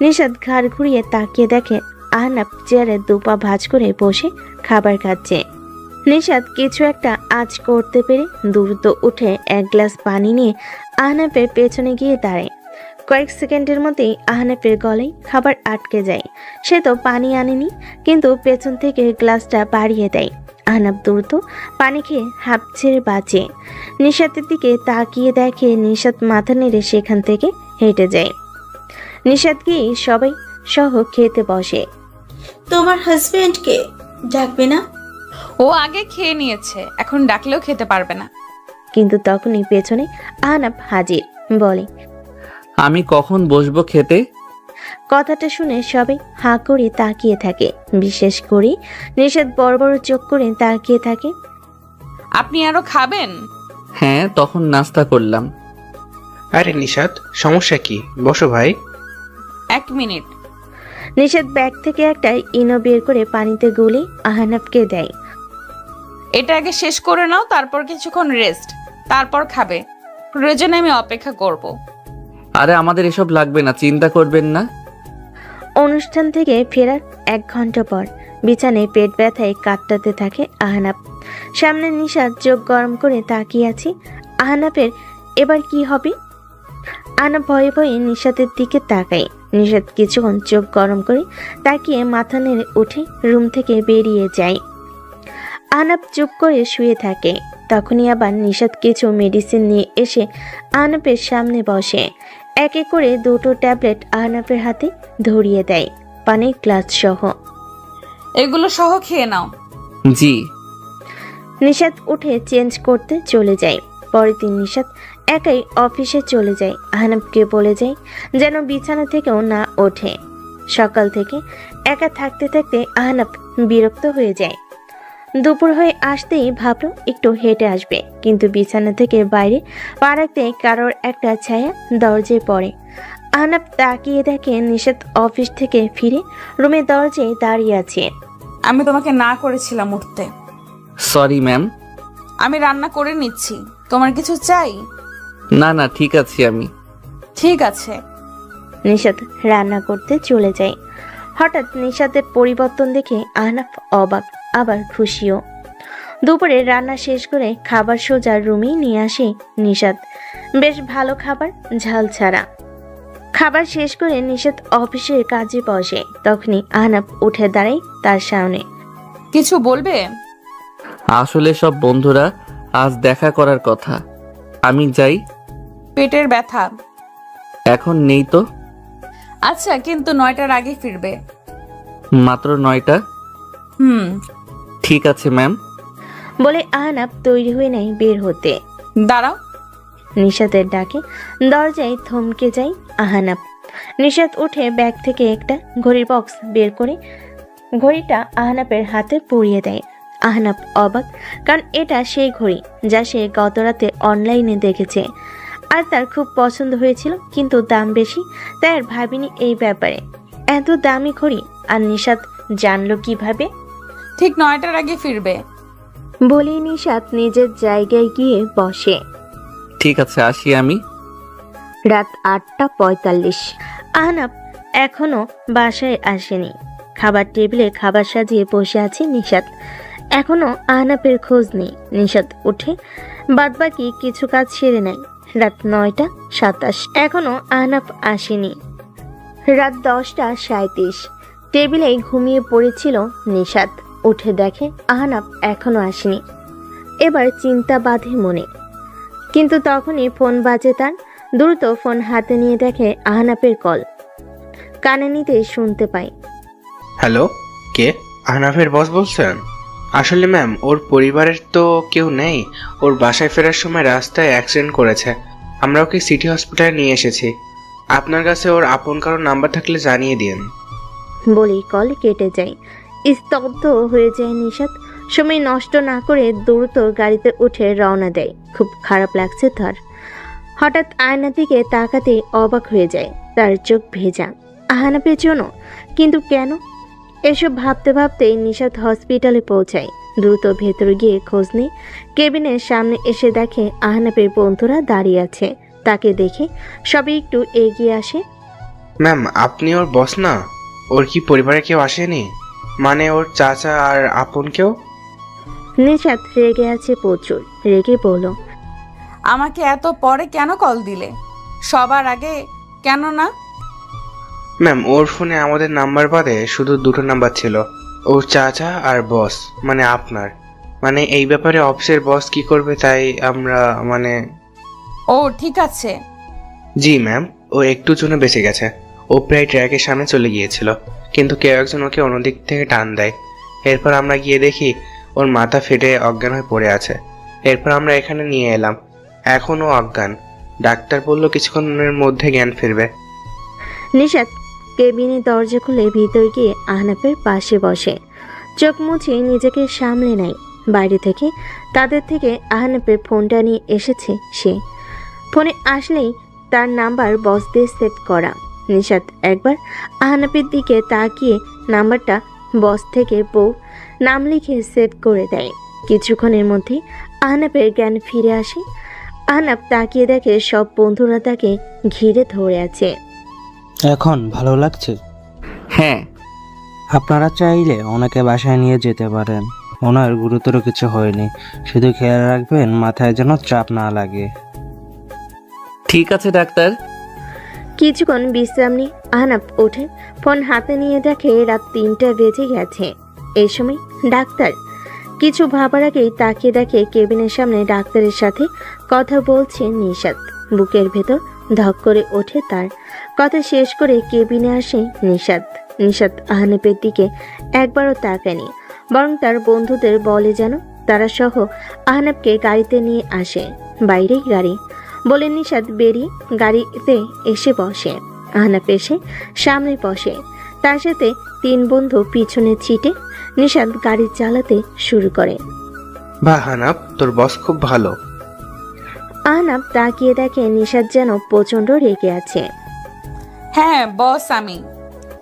নিশাদ ঘাড় ঘুরিয়ে তাকিয়ে দেখে আহনাফ চেয়ারে দুপা ভাঁজ করে বসে খাবার খাচ্ছে। নিশাদ কিছু একটা আজ করতে পেরে দ্রুত উঠে এক গ্লাস পানি নিয়ে আহনাফের পেছনে গিয়ে দাঁড়ায়। কয়েক সেকেন্ডের মধ্যেই আহনাফের গলায় খাবার আটকে যায়। সে তো পানি আনেনি, কিন্তু পেছন থেকে গ্লাসটা বাড়িয়ে দেয়। আহনাফ দ্রুত পানি খেয়ে হাঁপ ছেড়ে বাঁচে। নিশাতের দিকে তাকিয়ে দেখে নিশাত মাথা নেড়ে সেখান থেকে হেঁটে যায়। নিশাত গিয়ে সবাই সহ খেতে বসে। তোমার হাজবেন্ডকে ডাকবে না? ও আগে খেয়ে নিয়েছে, এখন ডাকলেও খেতে পারবে না। কিন্তু তখনই পেছনে আহনাফ হাজির, বলে, আমি কখন বসবো খেতে? কথাটা শুনে সবাই হাঁ করে তাকিয়ে থাকে। বিশেষ করে নিশাত বড় বড় চোখ করে তাকিয়ে থাকে। আপনি আরো খাবেন? হ্যাঁ, তখন নাস্তা করলাম। আরে নিশাত, সমস্যা কি? বসো ভাই। 1 মিনিট। নিশাত ব্যাগ থেকে একটা ইনো বের করে পানিতে গুলে আহনাফকে দেয়। এটা আগে শেষ করে নাও, তারপর কিছুক্ষণ রেস্ট, তারপর খাবে। প্রয়োজনে আমি অপেক্ষা করব। আরে আমাদের এসব লাগবে না, চিন্তা করবেন না। অনুষ্ঠান থেকে ফেরার 1 ঘন্টা পর বিছানায় পেট ব্যথায় কাতরাতে থাকে আহনাফ। সামনে নিশাত চোখ গরম করে তাকিয়ে আছে। আহনাফের এবার কি হবে? আহনাফ ভয়ে ভয়ে নিশাতের দিকে তাকায়। নিশাত কিছুক্ষণ চোখ গরম করে তাকিয়ে মাথা নেড়ে উঠে রুম থেকে বেরিয়ে যায়। আহনাফ চুপ করে শুয়ে থাকে। তখনই আবার নিশাত কিছু মেডিসিন নিয়ে এসে আহনাফের সামনে বসে। এক এক করে 2টো ট্যাবলেট আহনাফের হাতে ধরিয়ে দেয়, পানির গ্লাস সহ। এগুলো সহ খেয়ে নাও। জি। নিশাত উঠে চেঞ্জ করতে চলে যায়। পরের দিন নিশাত একাই অফিসে চলে যায়। আহনাফকে বলে যায় যেন বিছানা থেকেও না ওঠে। সকাল থেকে একা থাকতে থাকতে আহনাফ বিরক্ত হয়ে যায়। দুপুর হয়ে আসতেই ভাবলো একটু হেঁটে আসবে, কিন্তু বিছানা থেকে বাইরে পা রাখতে কারোর একটা ছায়া দরজায় পড়ে। আহনাফ তাকিয়ে দেখে নিশাত অফিস থেকে ফিরে রুমের দরজায় দাঁড়িয়ে আছে। আমি তোমাকে না করেছিলাম উঠতে। Sorry ma'am. আমি রান্না করে নিচ্ছি, তোমার কিছু চাই? না না, ঠিক আছি আমি। ঠিক আছে। নিশাত রান্না করতে চলে যায়। হঠাৎ নিশাতের পরিবর্তন দেখে আহনাফ অবাক আবার খুশিও। দুপুরে রান্না শেষ করে খাবার সোজা রুমেই নিয়ে আসে নিশাত। বেশ ভালো খাবার, ঝাল ছাড়া। খাবার শেষ করে নিশাত অফিসের কাজে বসে। তখনই আহনাফ উঠে দাঁড়ায় তার সামনে। কিছু বলবে? আসলে সব বন্ধুরা আজ দেখা করার কথা। আমি যাই। পেটের ব্যথা? এখন নেই তো। আচ্ছা, কিন্তু 9টার আগে ফিরবে। মাত্র 9টা? ঠিক আছে ম্যাম। বলে আহনাফ তৈরি হয়ে নেয় বের হতে। দাঁড়াও। নিশাতের ডাকে দরজায় থমকে যায় আহনাফ। নিশাত উঠে ব্যাগ থেকে একটা ঘড়ির বক্স বের করে ঘড়িটা আহনাফের হাতে পরিয়ে দেয়। আহনাফ অবাক, কারণ এটা সেই ঘড়ি যা সে গতরাতে অনলাইনে দেখেছে আর তার খুব পছন্দ হয়েছিল, কিন্তু দাম বেশি, তাই আর ভাবিনি এই ব্যাপারে। এত দামি ঘড়ি আর নিশাত জানলো কিভাবে? ঠিক 9টার আগে ফিরবে। বলেই নিশাত নিজের জায়গায় গিয়ে বসে। ঠিক আছে, আসি আমি। রাত 8:45। আহনাফ এখনো বাসায় আসেনি। খাবার টেবিলে খাবার সাজিয়ে বসে আছে নিশাত। এখনো আহনাফের খোঁজ নেই। নিশাত উঠে বাদবাকি কিছু কাজ সেরে নেয়। রাত 9:27। এখনো আহনাফ আসেনি। রাত 10:37। টেবিলে ঘুমিয়ে পড়েছিল নিশাত। উঠে দেখে আহনাফ এখনো আসেনি। এবার চিন্তা বাঁধে মনে, কিন্তু তখনই ফোন বাজে তার। দ্রুত ফোন হাতে নিয়ে দেখে আহনাফের কল। কানে নিতেই শুনতে পায়। হ্যালো, কে? আহনাফের বস বলছেন? আসলে ম্যাম, ওর পরিবারের তো কেউ নেই। ওর বাসায় ফেরার সময় রাস্তায় অ্যাক্সিডেন্ট করেছে। আমরা ওকে সিটি হসপিটালে নিয়ে এসেছি। আপনার কাছে ওর আপন কারো নাম্বার থাকলে জানিয়ে দিন। বলেই কল কেটে যায়। স্তব্ধ হয়ে যায় নিশাত। সময় নষ্ট না করে দ্রুত গাড়িতে উঠে রওনা দেয়। খুব খারাপ লাগছে তার। হঠাৎ আয়নার দিকে তাকাতেই অবাক হয়ে যায়। তার চোখ ভেজা। আহনাফের জন্য? কিন্তু কেন? এসব ভাবতে ভাবতেই নিশাত হসপিটালে পৌঁছায়। দ্রুত ভেতরে গিয়ে খোঁজ নেয়। কেবিনের সামনে এসে দেখে আহনাফের বন্ধুরা দাঁড়িয়ে আছে। তাকে দেখে সবাই একটু এগিয়ে আসে। ম্যাম, আপনি ওর বস না? ওর কি পরিবারে কেউ আসেনি? মানে ওর চাচা আর আপন কেউ? নিশাত রেগে আছে প্রচুর। রেগে বলল, আমাকে এত পরে কেন কল দিলে? সবার আগে কেন না? ম্যাম, ওর ফোনে আমাদের নাম্বার বাদে শুধু 2টো নাম্বার ছিল। ওর চাচা আর বস, মানে আপনার। মানে এই ব্যাপারে অফিসের বস কি করবে তাই আমরা ও ঠিক আছে। জি ম্যাম, ও একটু জন্য বেঁচে গেছে। ও প্রায় ট্র্যাকের সামনে চলে গিয়েছিল, কিন্তু কেউ একজন ওকে অন্যদিক থেকে টান দেয়। এরপর আমরা গিয়ে দেখি ওর মাথা ফেটে অজ্ঞান হয়ে পড়ে আছে। এরপর আমরা এখানে নিয়ে এলাম। এখনও অজ্ঞান। ডাক্তার বলল কিছুক্ষণের মধ্যে জ্ঞান ফিরবে। নিশাত কেবিনের দরজা খুলে ভিতর গিয়ে আহনাফের পাশে বসে। চোখ মুছে নিজেকে সামলে নেয়। বাইরে থেকে তাদের থেকে আহনাফের ফোনটা নিয়ে এসেছে সে। ফোনে আসলেই তার নাম্বার বস দিয়ে সেভ করা। নিশাত একবার আহনাফের দিকে তাকিয়ে নাম্বারটা বস থেকে বউ নাম লিখে সেভ করে দেয়। কিছুক্ষণের মধ্যে আহনাফের জ্ঞান ফিরে আসে। আহনাফ তাকিয়ে দেখে সব বন্ধুরা তাকে ঘিরে ধরে আছে। এখন ভালো লাগছে? হ্যাঁ। আপনারা চাইলে ওনাকে বাসায় নিয়ে যেতে পারেন। ওনার গুরুতর কিছু হয়নি, শুধু খেয়াল রাখবেন মাথায় যেন চাপ না লাগে। ঠিক আছে ডাক্তার। কিছুক্ষণ বিশ্রাম নিয়ে আহনাফ ওঠে। ফোন হাতে নিয়ে দেখে রাত 3টা বেজে গেছে। এই সময় ডাক্তার। কিছু ভাবার আগেই তাকিয়ে দেখে কেবিনের সামনে ডাক্তারের সাথে কথা বলছে নিশাত। বুকের ভেতর ধক করে ওঠে তার। কথা শেষ করে কেবিনে আসে নিশাত। নিশাত আহনাফের দিকে একবারও তাকায়নি, বরং তার বন্ধুদের বলে যেন তারা সহ আহনাফকে গাড়িতে নিয়ে আসে। বাইরেই গাড়ি বলে নিশাত বেরিয়ে গাড়িতে এসে বসে। আহনাফ এসে সামনে বসে। তার সাথে 3 বন্ধু পিছনে ছিটে নিশাত গাড়ি চালাতে শুরু করে। বাহ আহনাফ, তোর বস খুব ভালো। আহনাফ তাকিয়ে দেখে নিশাত যেন প্রচন্ড রেগে আছে। হ্যাঁ বস, আমি।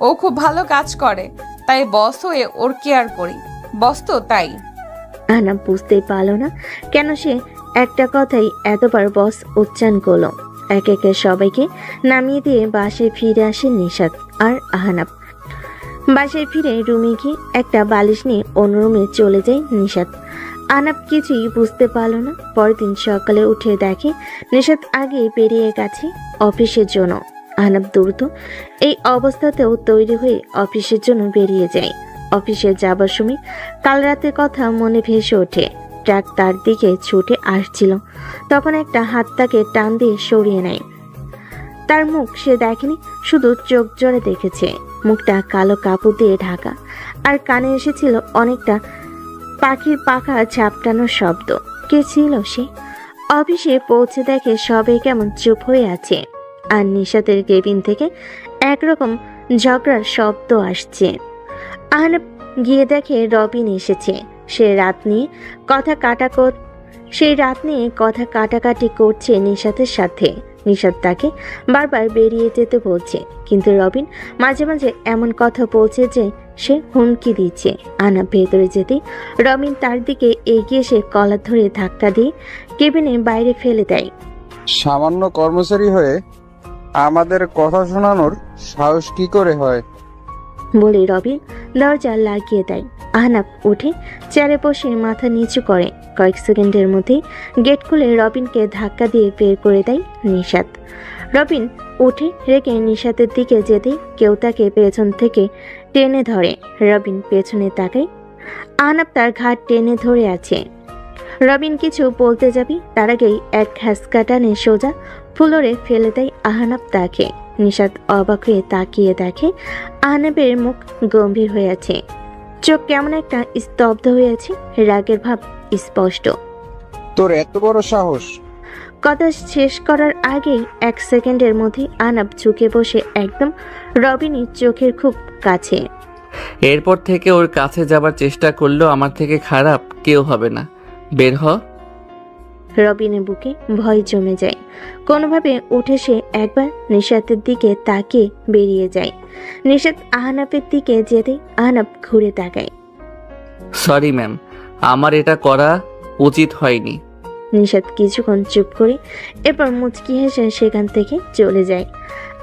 ও খুব ভালো কাজ করে, তাই বস হয়ে ওর কেয়ার করি। বস তো তাই। আহনাফ বুঝতেই পারল না কেন সে একটা কথাই এতবার বস উচ্চারণ করলো। একে একে সবাইকে নামিয়ে দিয়ে বাসায় ফিরে আসে নিশাত আর আহনাব। বাসায় ফিরে রুমে গিয়ে একটা বালিশ নিয়ে অন্য রুমে চলে যায় নিশাত। আহনাব কিছুই বুঝতে পারল না। পরের দিন সকালে উঠে দেখে নিশাত আগে বেরিয়ে গেছে অফিসের জন্য। আহনাব দ্রুত এই অবস্থাতেও তৈরি হয়ে অফিসের জন্য বেরিয়ে যায়। অফিসে যাবার সময় কাল রাতের কথা মনে ভেসে ওঠে। ট্রাক তার দিকে ছুটে আসছিল, তখন একটা হাত তাকে টান দিয়ে সরিয়ে নেয়। তার মুখ সে দেখেনি, শুধু চোখ জোরে দেখেছে। মুখটা কালো কাপড় দিয়ে ঢাকা, আর কানে এসেছিল অনেকটা পাখির পাখা ঝাপটানোর শব্দ। কে ছিল সে? অফিসে পৌঁছে দেখে সবাই কেমন চুপ হয়ে আছে, আর নিশাতের কেবিন থেকে একরকম ঝগড়ার শব্দ আসছে। আহনাব গিয়ে দেখে রবিন এসেছে। সেই রাত নিয়ে কথা কাটাকাটি করছে নিশাতের সাথে। নিশাত তাকে বারবার বেরিয়ে যেতে বলছে, কিন্তু রবিন মাঝে মাঝে এমন কথা বলছে যে সে হুমকি দিচ্ছে। আহনাব ভেতরে যেতেই রবিন তার দিকে এগিয়ে এসে কলার ধরে ধাক্কা দিয়ে কেবিনে বাইরে ফেলে দেয়। সামান্য কর্মচারী হয়ে আমাদের কথা শোনানোর সাহস কি করে হয়? বলে রবিন দরজা লাগিয়ে দেয়। আহনাব উঠে চেয়ারে বসে মাথা নিচু করে। কয়েক সেকেন্ডের মধ্যেই গেট খুলে রবিনকে ধাক্কা দিয়ে বের করে দেয় নিশাত। রবিন উঠে রেখে নিশাতের দিকে যেতেই কেউ তাকে পেছন থেকে টেনে ধরে। রবিন পেছনে তাকায়। আহনাব তার ঘাট টেনে ধরে আছে। রবিন কিছু বলতে যাবে, তার আগেই এক ঘাসকা টানে সোজা ফ্লোরে ফেলে দেয় আহনাব তাকে। নিশাত অবাক হয়ে তাকিয়ে দেখে আহনাবের মুখ গম্ভীর হয়ে আছে, চোখ কেমন একটা স্তব্ধ হয়ে আছে, রাগের ভাব স্পষ্ট। তোর এত বড় সাহস! কথা শেষ করার আগেই এক সেকেন্ডের মধ্যে আহনাব ঝুঁকে বসে একদম রবিনের চোখের খুব কাছে। এরপর থেকে ওর কাছে যাবার চেষ্টা করলেও আমার থেকে খারাপ কেউ হবে না। বের হ। রবিনের বুকে ভয় জমে যায়। কোনোভাবে উঠে সে একবার নিশাতের দিকে তাকিয়ে বেরিয়ে যায়। নিশাত আহনাবের দিকে যেতে আহনাব ঘুরে তাকায়। সরি ম্যাম, আমার এটা করা উচিত হয়নি। নিশাত কিছুক্ষণ চুপ করে এরপর মুচকি হেসে সেখান থেকে চলে যায়।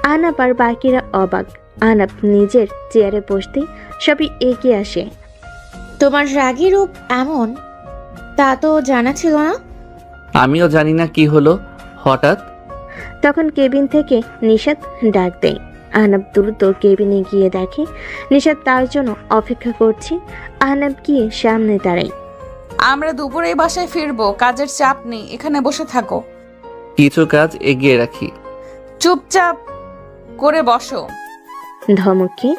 আহনাব আর বাকিরা অবাক। আহনাব নিজের চেয়ারে বসতে সবই এগিয়ে আসে। তোমার রাগী রূপ এমন, তা তো জানা ছিল না। আমিও জানি না কি হলো হঠাৎ। তখন কেবিন থেকে নিশাত ডাক দেয়। আহনাব দ্রুত কেবিনে গিয়ে দেখে নিশাত তার জন্য অপেক্ষা করছে। আহনাব গিয়ে সামনে দাঁড়ায়। আমরা দুপুরেই বাসায় ফিরবো, কাজের চাপ নেই, এখানে বসে থাকো। কিছু কাজ এগিয়ে রাখি। চুপচাপ করে বসো। ধমকে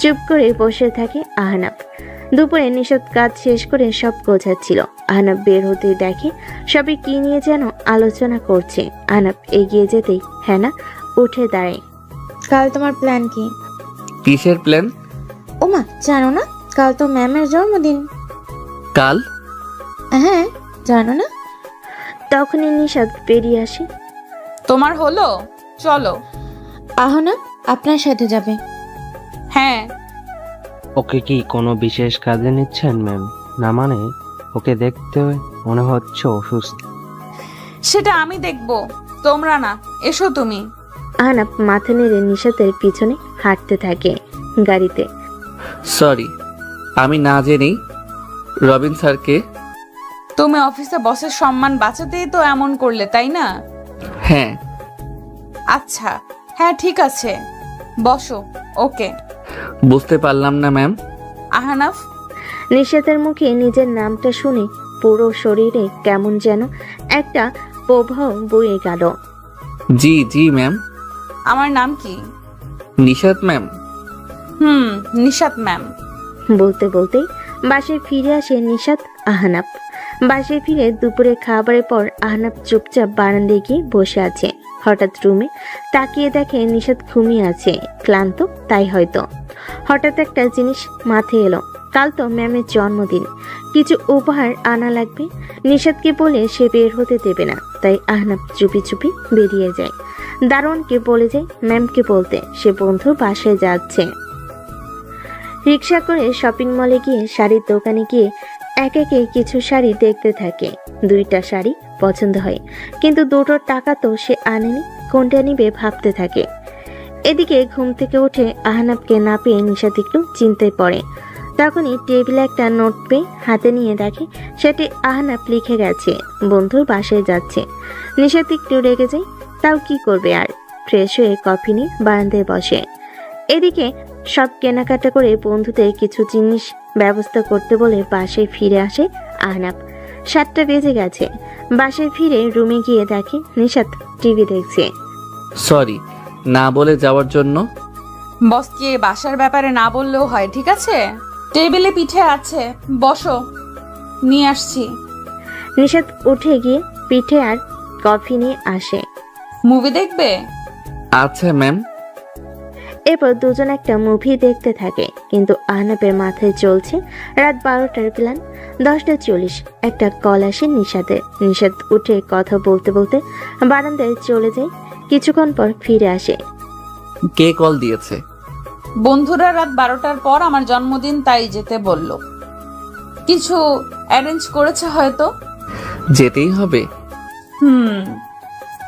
চুপ করে বসে থাকে আহনাব। দুপুরে নিশাত কাজ শেষ করে সব গোছাচ্ছিল। আহনাব বের হতে দেখে সবাই কি নিয়ে যেন আলোচনা করছে। আহনাব এগিয়ে যেতেই হেনা উঠে দাঁড়ায়। কাল তোমার প্ল্যান কি? কিসের প্ল্যান? ওমা, জানো না? কাল তো ম্যামের জন্মদিন। কাল? হ্যাঁ, জানো না? তখনই নিশাত বেরিয়ে আসে। তোমার হলো? চলো। আহনা আপনার সাথে যাবে। হ্যাঁ। ওকে কি কোনো বিশেষ কাজে নিচ্ছেন ম্যাম? না মানে ওকে দেখতে মনে হচ্ছে অসুস্থ। সেটা আমি দেখবো, তোমরা না। এসো তুমি। আহনাব মাথা নেড়ে নিশাতের পিছনে হাঁটতে থাকে। গাড়িতে সরি, আমি না জেনেই। রবিন স্যারকে? তুমি অফিসে বসের সম্মান বাঁচাতেই তো এমন করলে, তাই না? হ্যাঁ। আচ্ছা, হ্যাঁ ঠিক আছে, বসো। ওকে। বুঝতে পারলাম না ম্যাম। আহনাফ। নিশাতের মুখে নিজের নামটা শুনে পুরো শরীরে কেমন যেন একটা প্রবাহ বয়ে গেল। জি জি ম্যাম। আমার নাম কি? নিশাত ম্যাম। নিশাত ম্যাম। বলতে বলতেই বাসায় ফিরে আসে নিশাত আহনাব। বাসায় ফিরে দুপুরে খাবারের পর আহনাব চুপচাপ বারান্দায় গিয়ে বসে আছে। হঠাৎ রুমে তাকিয়ে দেখে নিশাত ঘুমিয়ে আছে, ক্লান্ত তাই হয়তো। হঠাৎ একটা জিনিস মাথায় এলো, কাল তো ম্যামের জন্মদিন, কিছু উপহার আনা লাগবে। নিশাতকে বলে সে বের হতে দেবে না, তাই আহনাব চুপি চুপি বেরিয়ে যায়। দারোয়ানকে বলে যায় ম্যামকে বলতে সে বন্ধুর বাসায় যাচ্ছে। রিক্সা করে শপিং মলে গিয়ে শাড়ির দোকানে গিয়ে এক একে কিছু শাড়ি দেখতে থাকে। 2টা শাড়ি পছন্দ হয়, কিন্তু দুটোর টাকা তো সে আনেনি। কোনটা নিবে ভাবতে থাকে। এদিকে ঘুম থেকে উঠে আহনাবকে না পেয়ে নিশাত একটু চিন্তায় পড়ে। তখনই টেবিলে একটা নোট পেয়ে হাতে নিয়ে দেখে সেটি আহনাব লিখে গেছে বন্ধুর বাসায় যাচ্ছে। নিশাত একটু রেগে যায়, তাও কি করবে আর। ফ্রেশ হয়ে কফি নিয়ে বারান্দায় বসে। এদিকে সব কেনাকাটা করে বন্ধুদের কিছু জিনিস ব্যবস্থা করতে বলে বাসায় ফিরে আসে আহনাব। 7টা বেজে গেছে। বাসায় ফিরে রুমে গিয়ে দেখে নিশাত টিভি দেখছে। সরি না বলে যাওয়ার জন্য। বসকে বাসার ব্যাপারে না বললেও হয়, ঠিক আছে? টেবিলে পিঠে আছে, বসো, নিয়ে আসছি। নিশাত উঠে গিয়ে পিঠে আর কফি নিয়ে আসে। মুভি দেখবে? আচ্ছা ম্যাম। এরপর দুজন একটা মুভি দেখতে থাকে, কিন্তু আহনাবের মাথায় চলছে রাত 12টার প্ল্যান। 10টা 40 একটা কল আসে নিশাতের। নিশাত উঠে কথা বলতে বলতে বারান্দায় চলে যায়। কিছুক্ষণ পর ফিরে আসে। কে কল দিয়েছে? বন্ধুরা রাত 12টার পর আমার জন্মদিন, তাই যেতে বলল। কিছু অ্যারেঞ্জ করেছে হয়তো। যেতেই হবে।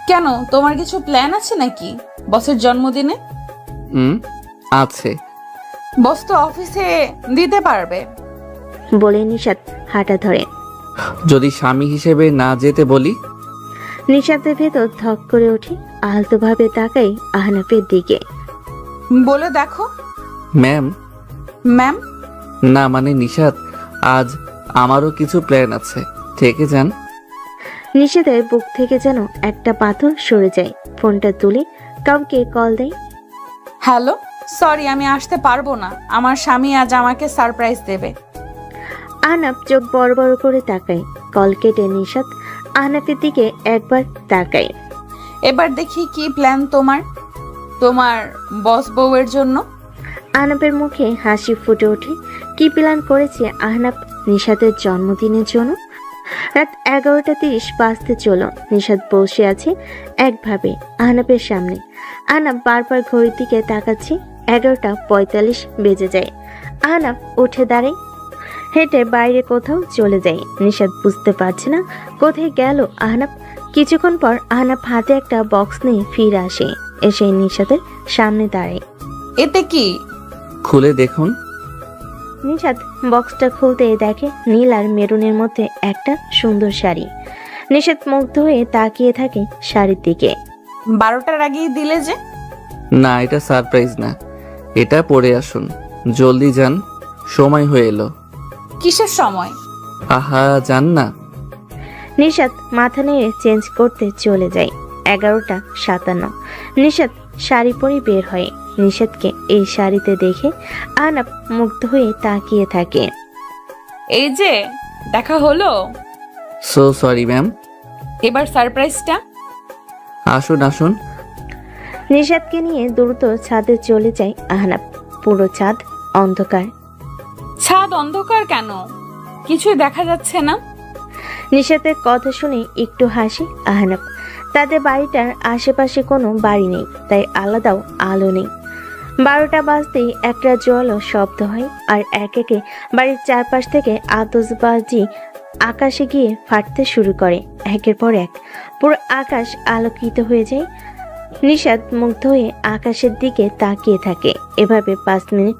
কেন, তোমার কিছু প্ল্যান আছে নাকি বসের জন্মদিনে? আছে। বস তো অফিসে দিতে পারবে। বলে নিশাত হাঁটা ধরে। যদি স্বামী হিসেবে না যেতে বলি? নিশাতের ভেতর ধক করে ওঠে। আলতোভাবে তাকাই আহনাফের দিকে। বলে দেখো। ম্যাম? ম্যাম? না মানে নিশাত, আজ আমারও কিছু প্ল্যান আছে, থেকে যান। নিশাতের বুক থেকে যেন একটা পাথর সরে যায়। ফোনটা তুলে কাউকে কল দেয়। হ্যালো, সরি আমি আসতে পারবো না, আমার স্বামী আজ আমাকে সারপ্রাইজ দেবে। আহনাফ চোখ বড় বড় করে তাকায়। কল কেটে নিশাত আহনাফের দিকে একবার তাকায়। এবার দেখি কি প্ল্যান তোমার তোমার বস বউয়ের জন্য। আহনাফের মুখে হাসি ফুটে ওঠে। কি প্ল্যান করেছে আহনাফ নিশাতের জন্মদিনের জন্য? রাত 11টা 30 বাজতে চলো। নিশাত বসে আছে একভাবে আহনাফের সামনে। আহনাফ বারবার ঘড়ির দিকে তাকাচ্ছে। 11টা 45 বেজে যায়। আহনাফ উঠে দাঁড়ায়, হেঁটে বাইরে কোথাও চলে যায়। নিশাত বুঝতে পারছে না কোথায় গেল আহনাফ। কিছুক্ষণ পর আহনাফ হাতে একটা বক্স নিয়ে ফিরে আসে। এসে নিশাতের সামনে দাঁড়ায়। এতে কি? খুলে দেখুন। নিশাত বক্সটা খুলতে দেখে নীল আর মেরুনের মধ্যে একটা সুন্দর শাড়ি। নিশাত মুগ্ধ হয়ে তাকিয়ে থাকে শাড়ির দিকে। 12টার আগেই দিলে যে? না, এটা সারপ্রাইজ না, এটা পরে আসুন। জলদি যান, সময় হয়ে এলো। কিসের সময়? আহা যান না। নিশাত মাথা নেড়ে চেঞ্জ করতে চলে যায়। 11টা 57। নিশাত শাড়ি পরে বের হয়। নিশাতকে এই শাড়িতে দেখে আহনাফ মুগ্ধ হয়ে তাকিয়ে থাকে। এই যে দেখা হলো। So sorry ma'am. এবার সারপ্রাইজটা। আসুন আসুন। নিশাতকে নিয়ে দ্রুত ছাদে চলে যায় আহনাফ। পুরো ছাদ অন্ধকার। ছাদ অন্ধকার কেন? কিছুই দেখা যাচ্ছে না। নিশাতের কথা শুনে একটু হাসি আহনাফ। তাদের বাড়িটার আশেপাশে কোনো বাড়ি নেই, তাই আলাদাও আলো নেই। 12টা বাজতেই একটা জোয়ালো শব্দ হয়, আর এক একে বাড়ির চারপাশ থেকে আতশবাজি আকাশে গিয়ে ফাটতে শুরু করে। একের পর এক পুরো আকাশ আলোকিত হয়ে যায়। নিশাত মুগ্ধ হয়ে আকাশের দিকে তাকিয়ে থাকে। এভাবে 5 মিনিট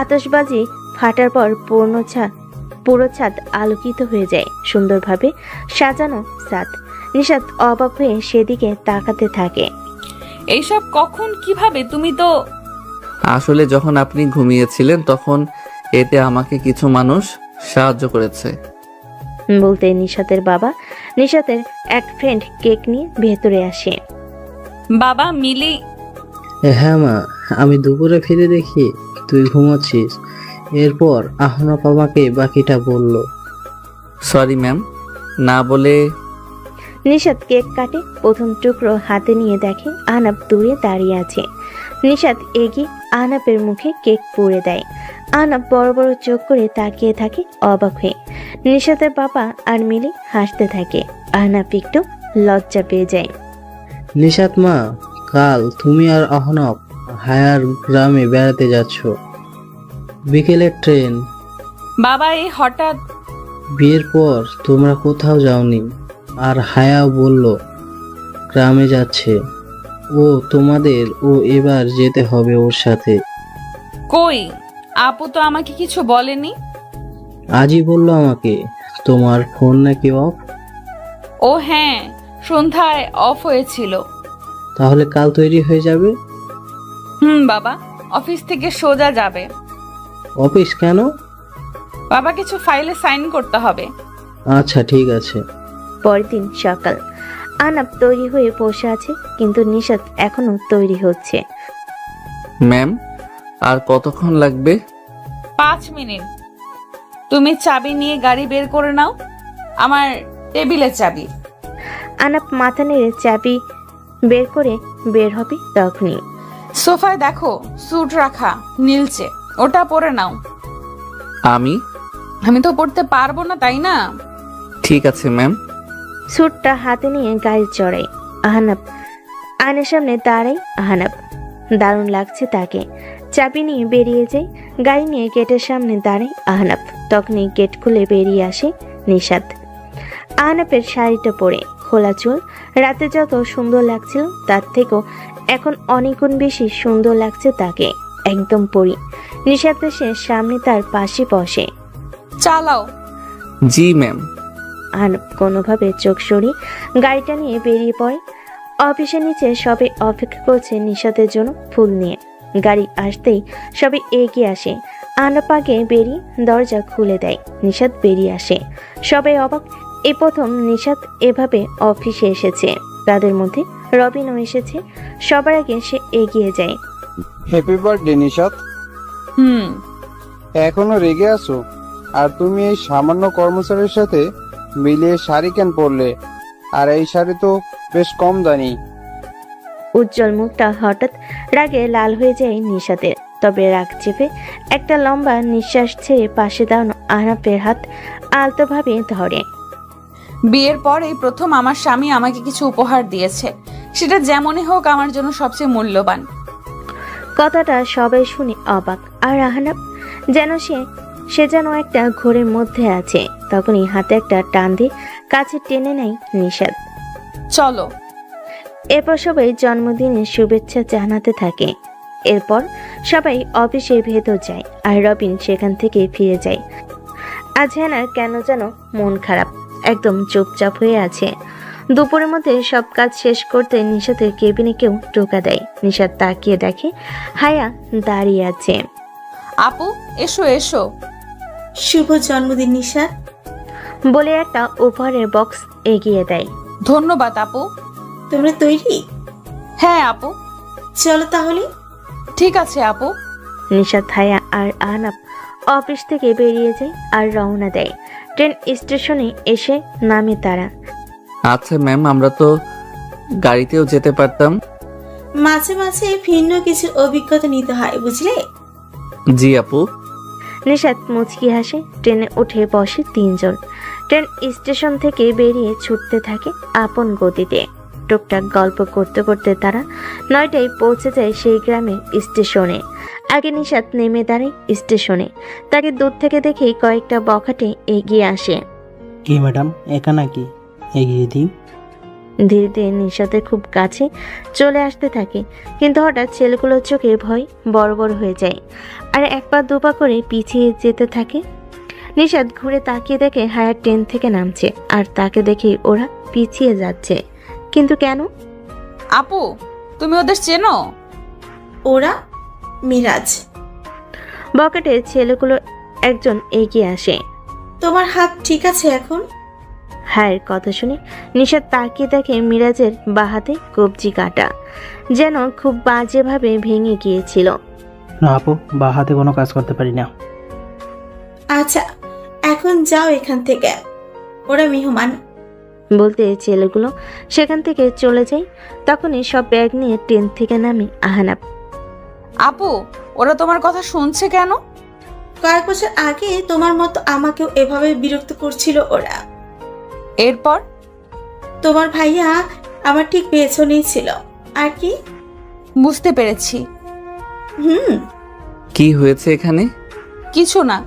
আতশবাজি ফাটার পর পুরো ছাদ আলোকিত হয়ে যায়। সুন্দরভাবে সাজানো ছাদ। নিশাত অবাক হয়ে সেদিকে তাকাতে থাকে। এইসব কখন, কিভাবে? তুমি তো আসলে যখন আপনি ঘুমিয়েছিলেন তখন এতে আমাকে কিছু মানুষ সাহায্য করেছে। বলতে নিশাতের বাবা নিশাতের এক ফ্রেন্ড কেক নিয়ে ভেতরে আসে। বাবা মিলি। হ্যাঁ মা, আমি দুপুরে ফিরে দেখি তুই ঘুমাচ্ছিস। এরপর আহনাফ আমাকে বাকিটা বলল। সরি ম্যাম, না বলে। নিশাত কেক কাটে। প্রথম টুকরো হাতে নিয়ে দেখে আহনাফ দূরে দাঁড়িয়ে আছে। নিশাত এগিয়ে আহনাফের মুখে কেক পুড়ে দেয়। আহনাফ বড় বড় চোখ করে তাকিয়ে থাকে অবাক হয়ে। নিশাতের বাবা আর মিলি হাসতে থাকে। আহনাফ একটু লজ্জা পেয়ে যায়। নিশাত মা, কাল তুমি আর আহনাফ হায়ার গ্রামে বেড়াতে যাচ্ছ। বিকেলের ট্রেন। বাবা এই হঠাৎ? বিয়ের পর তোমরা কোথাও যাওনি, আর হায়াও বলল গ্রামে যাচ্ছে। ও তোমাদের এবার যেতে হবে ওর সাথে। কই, আপু তো আমাকে কিছু বলেনি। আজই বললো আমাকে। তোমার ফোন নাকি অফ? ও হ্যাঁ, সন্ধ্যায় অফ হয়েছিল। তাহলে কাল তৈরি হয়ে যাবে। বাবা অফিস থেকে সোজা যাবে। অফিস কেন? বাবা কিছু ফাইলে সাইন করতে হবে। আচ্ছা ঠিক আছে। পরের দিন সকাল। আহনাব তৈরি হয়ে বসে আছে, কিন্তু নিশাত এখনো তৈরি হচ্ছে। ম্যাম, আর কতক্ষণ লাগবে? 5 মিনিট। তুমি চাবি নিয়ে গাড়ি বের করে নাও, আমার টেবিলের চাবি। আহনাব মাথা নেড়ে চাবি বের করে বের হবে তখনই। সোফায় দেখো স্যুট রাখা নীলচে, ওটা পরে নাও। আমি তো পড়তে পারবো না, তাই না? ঠিক আছে ম্যাম। স্যুটটা হাতে নিয়ে গাড়ি চড়াই আহনাব। আয়নার সামনে দাঁড়াই আহনাব। দারুণ লাগছে তাকে। চাবি নিয়ে বেরিয়ে যায়। গাড়ি নিয়ে গেটের সামনে দাঁড়াই আহনাব। তখনই গেট খুলে বেরিয়ে আসে নিশাত। আহনাবের শাড়িটা পরে, খোলা চুল। রাতে যত সুন্দর লাগছিল তার থেকেও এখন অনেক গুণ বেশি সুন্দর লাগছে তাকে। একদম পরি। নিশাত এসে সামনে তার পাশে বসে। চালাও। জি ম্যাম। আহনাব কোনোভাবে চোখ সরিয়ে গাড়িটা নিয়ে বেরিয়ে পড়ে। অফিসের নিচে সবে অপেক্ষা করছে নিশাতের জন্য ফুল নিয়ে। গাড়ি আসতেই সবে এগিয়ে আসে। আহনাব আগে বেরিয়ে দরজা খুলে দেয়। নিশাত বেরিয়ে আসে। সবাই অবাক, এই প্রথম নিশাত এভাবে অফিসে এসেছে। তাদের মধ্যে রবিনও এসেছে। সবার আগে সে এগিয়ে যায়। Happy birthday Nishat. এখনো রেগে আছো? আর তুমি এই সামান্য কর্মচারীর সাথে মিলিয়ে শাড়ি কেন পরলে? আর এই শাড়ি তো বেশ কম দামি। উজ্জ্বল মুখটা হঠাৎ রাগে লাল হয়ে যায় নিশাতের। তবে রাগ চেপে একটা লম্বা নিঃশ্বাস ছেড়ে পাশে দাঁড়ানো আহনাবের হাত আলতোভাবে ধরে। বিয়ের পর এই প্রথম আমার স্বামী আমাকে কিছু উপহার দিয়েছে, সেটা যেমনই হোক আমার জন্য সবচেয়ে মূল্যবান। কথাটা সবাই শুনে অবাক। আর আহনাব যেন সে যেন একটা ঘোরের মধ্যে আছে। তখনই হাতে একটা টান দিয়ে কাছে টেনে নেয় নিশাত। চলো। এরপর সবাই জন্মদিনের শুভেচ্ছা জানাতে থাকে। এরপর সবাই অফিসের ভেতর যায় আর রবিন সেখান থেকে ফিরে যায়। আজ হেনার কেন যেন মন খারাপ, একদম চুপচাপ হয়ে আছে। দুপুরের মধ্যে সব কাজ শেষ করতে নিশাতের কেবিনে কেউ টোকা দেয়। নিশাত তাকিয়ে দেখে হায়া দাঁড়িয়ে আছে। আপু এসো এসো। শুভ জন্মদিন নিশাত বলে একটা উপহারের বক্স এগিয়ে দেয়। ধন্যবাদ আপু। তোমরা তৈরি? হ্যাঁ আপু। চলো তাহলে। ঠিক আছে আপু। নিশাত, হায়া আর আহনাব অফিস থেকে বেরিয়ে যায় আর রওনা দেয়। ট্রেন স্টেশনে এসে নামে তারা। আচ্ছা ম্যাম, আমরা তো গাড়িতেও যেতে পারতাম। মাঝে মাঝে ভিন্ন কিছু অভিজ্ঞতা নিতে হয়, বুঝলে? জি আপু। নিশাত মুচকি হাসে। ট্রেনে উঠে বসে তিনজন। ট্রেন স্টেশন থেকে বেরিয়ে ছুটতে থাকে আপন গতিতে। টুকটাক গল্প করতে করতে তারা 9টায় পৌঁছে যায় সেই গ্রামের স্টেশনে। আগে নিশাত নেমে দাঁড়ায় স্টেশনে। তাকে দূর থেকে দেখেই কয়েকটা বখাটে এগিয়ে আসে। কি ম্যাডাম, একা নাকি? এগিয়ে দিই। ধীরে ধীরে নিশাতের খুব কাছে চলে আসতে থাকে, কিন্তু হঠাৎ ছেলেগুলোর চোখে ভয় বড় বড় হয়ে যায় আর এক পা দু পা করে পিছিয়ে যেতে থাকে। নিশাত ঘুরে তাকিয়ে দেখে হায়ার ট্রেন থেকে নামছে আর তাকে দেখে ওরা পিছিয়ে যাচ্ছে। কিন্তু কেন? আপু তুমি ওদের চেনো? ওরা মিরাজ। বকেটে ছেলেগুলো একজন এগিয়ে আসে। তোমার হাত ঠিক আছে এখন? হায়ের কথা শুনে নিশাত তাকিয়ে দেখে মিরাজের বাঁ হাতে কবজি কাটা, যেন খুব বাজেভাবে ভেঙে গিয়েছিল। না আপু, বা হাতে কোনো কাজ করতে পারি না। আচ্ছা এখন যাও এখান থেকে, ওরা মেহমান। বলতে ছেলেগুলো সেখান থেকে চলে যায়। তখনই সব ব্যাগ নিয়ে ট্রেন থেকে নামে আহনাব। আপু ওরা তোমার কথা শুনছে কেন? কয়েক বছর আগে তোমার মতো আমাকেও এভাবে বিরক্ত করছিল ওরা। এরপর? তোমার ভাইয়া আমার ঠিক পেছনেই ছিল। আর কি? বুঝতে পেরেছি। কি হয়েছে এখানে? কিছু না।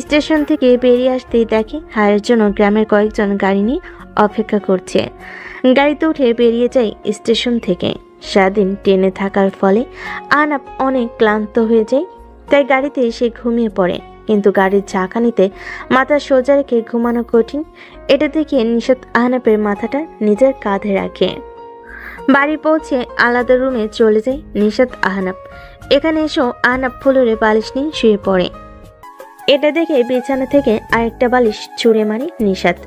স্টেশন থেকে বেরিয়ে আসতেই দেখে হায়ের জন্য গ্রামের কয়েকজন গাড়ি নিয়ে অপেক্ষা করছে। গাড়িতে উঠে বেরিয়ে যায় স্টেশন থেকে। সারাদিন ট্রেনে থাকার ফলে আহনাব অনেক ক্লান্ত হয়ে যায়, তাই গাড়িতে সে ঘুমিয়ে পড়ে। কিন্তু গাড়ির ঝাঁকানিতে মাথা সোজা রেখে ঘুমানো কঠিন, এটা দেখে নিশাত আহনাবের মাথাটা নিজের কাঁধে রাখে। বাড়ি পৌঁছে আলাদা রুমে চলে যায় নিশাত আহনাব। এখানে এসেও আহনাব ফ্লোরে বালিশ নিয়ে শুয়ে পড়ে। এটা দেখে বিছানা থেকে আরেকটা বালিশ ছুঁড়ে মারে নিশাত।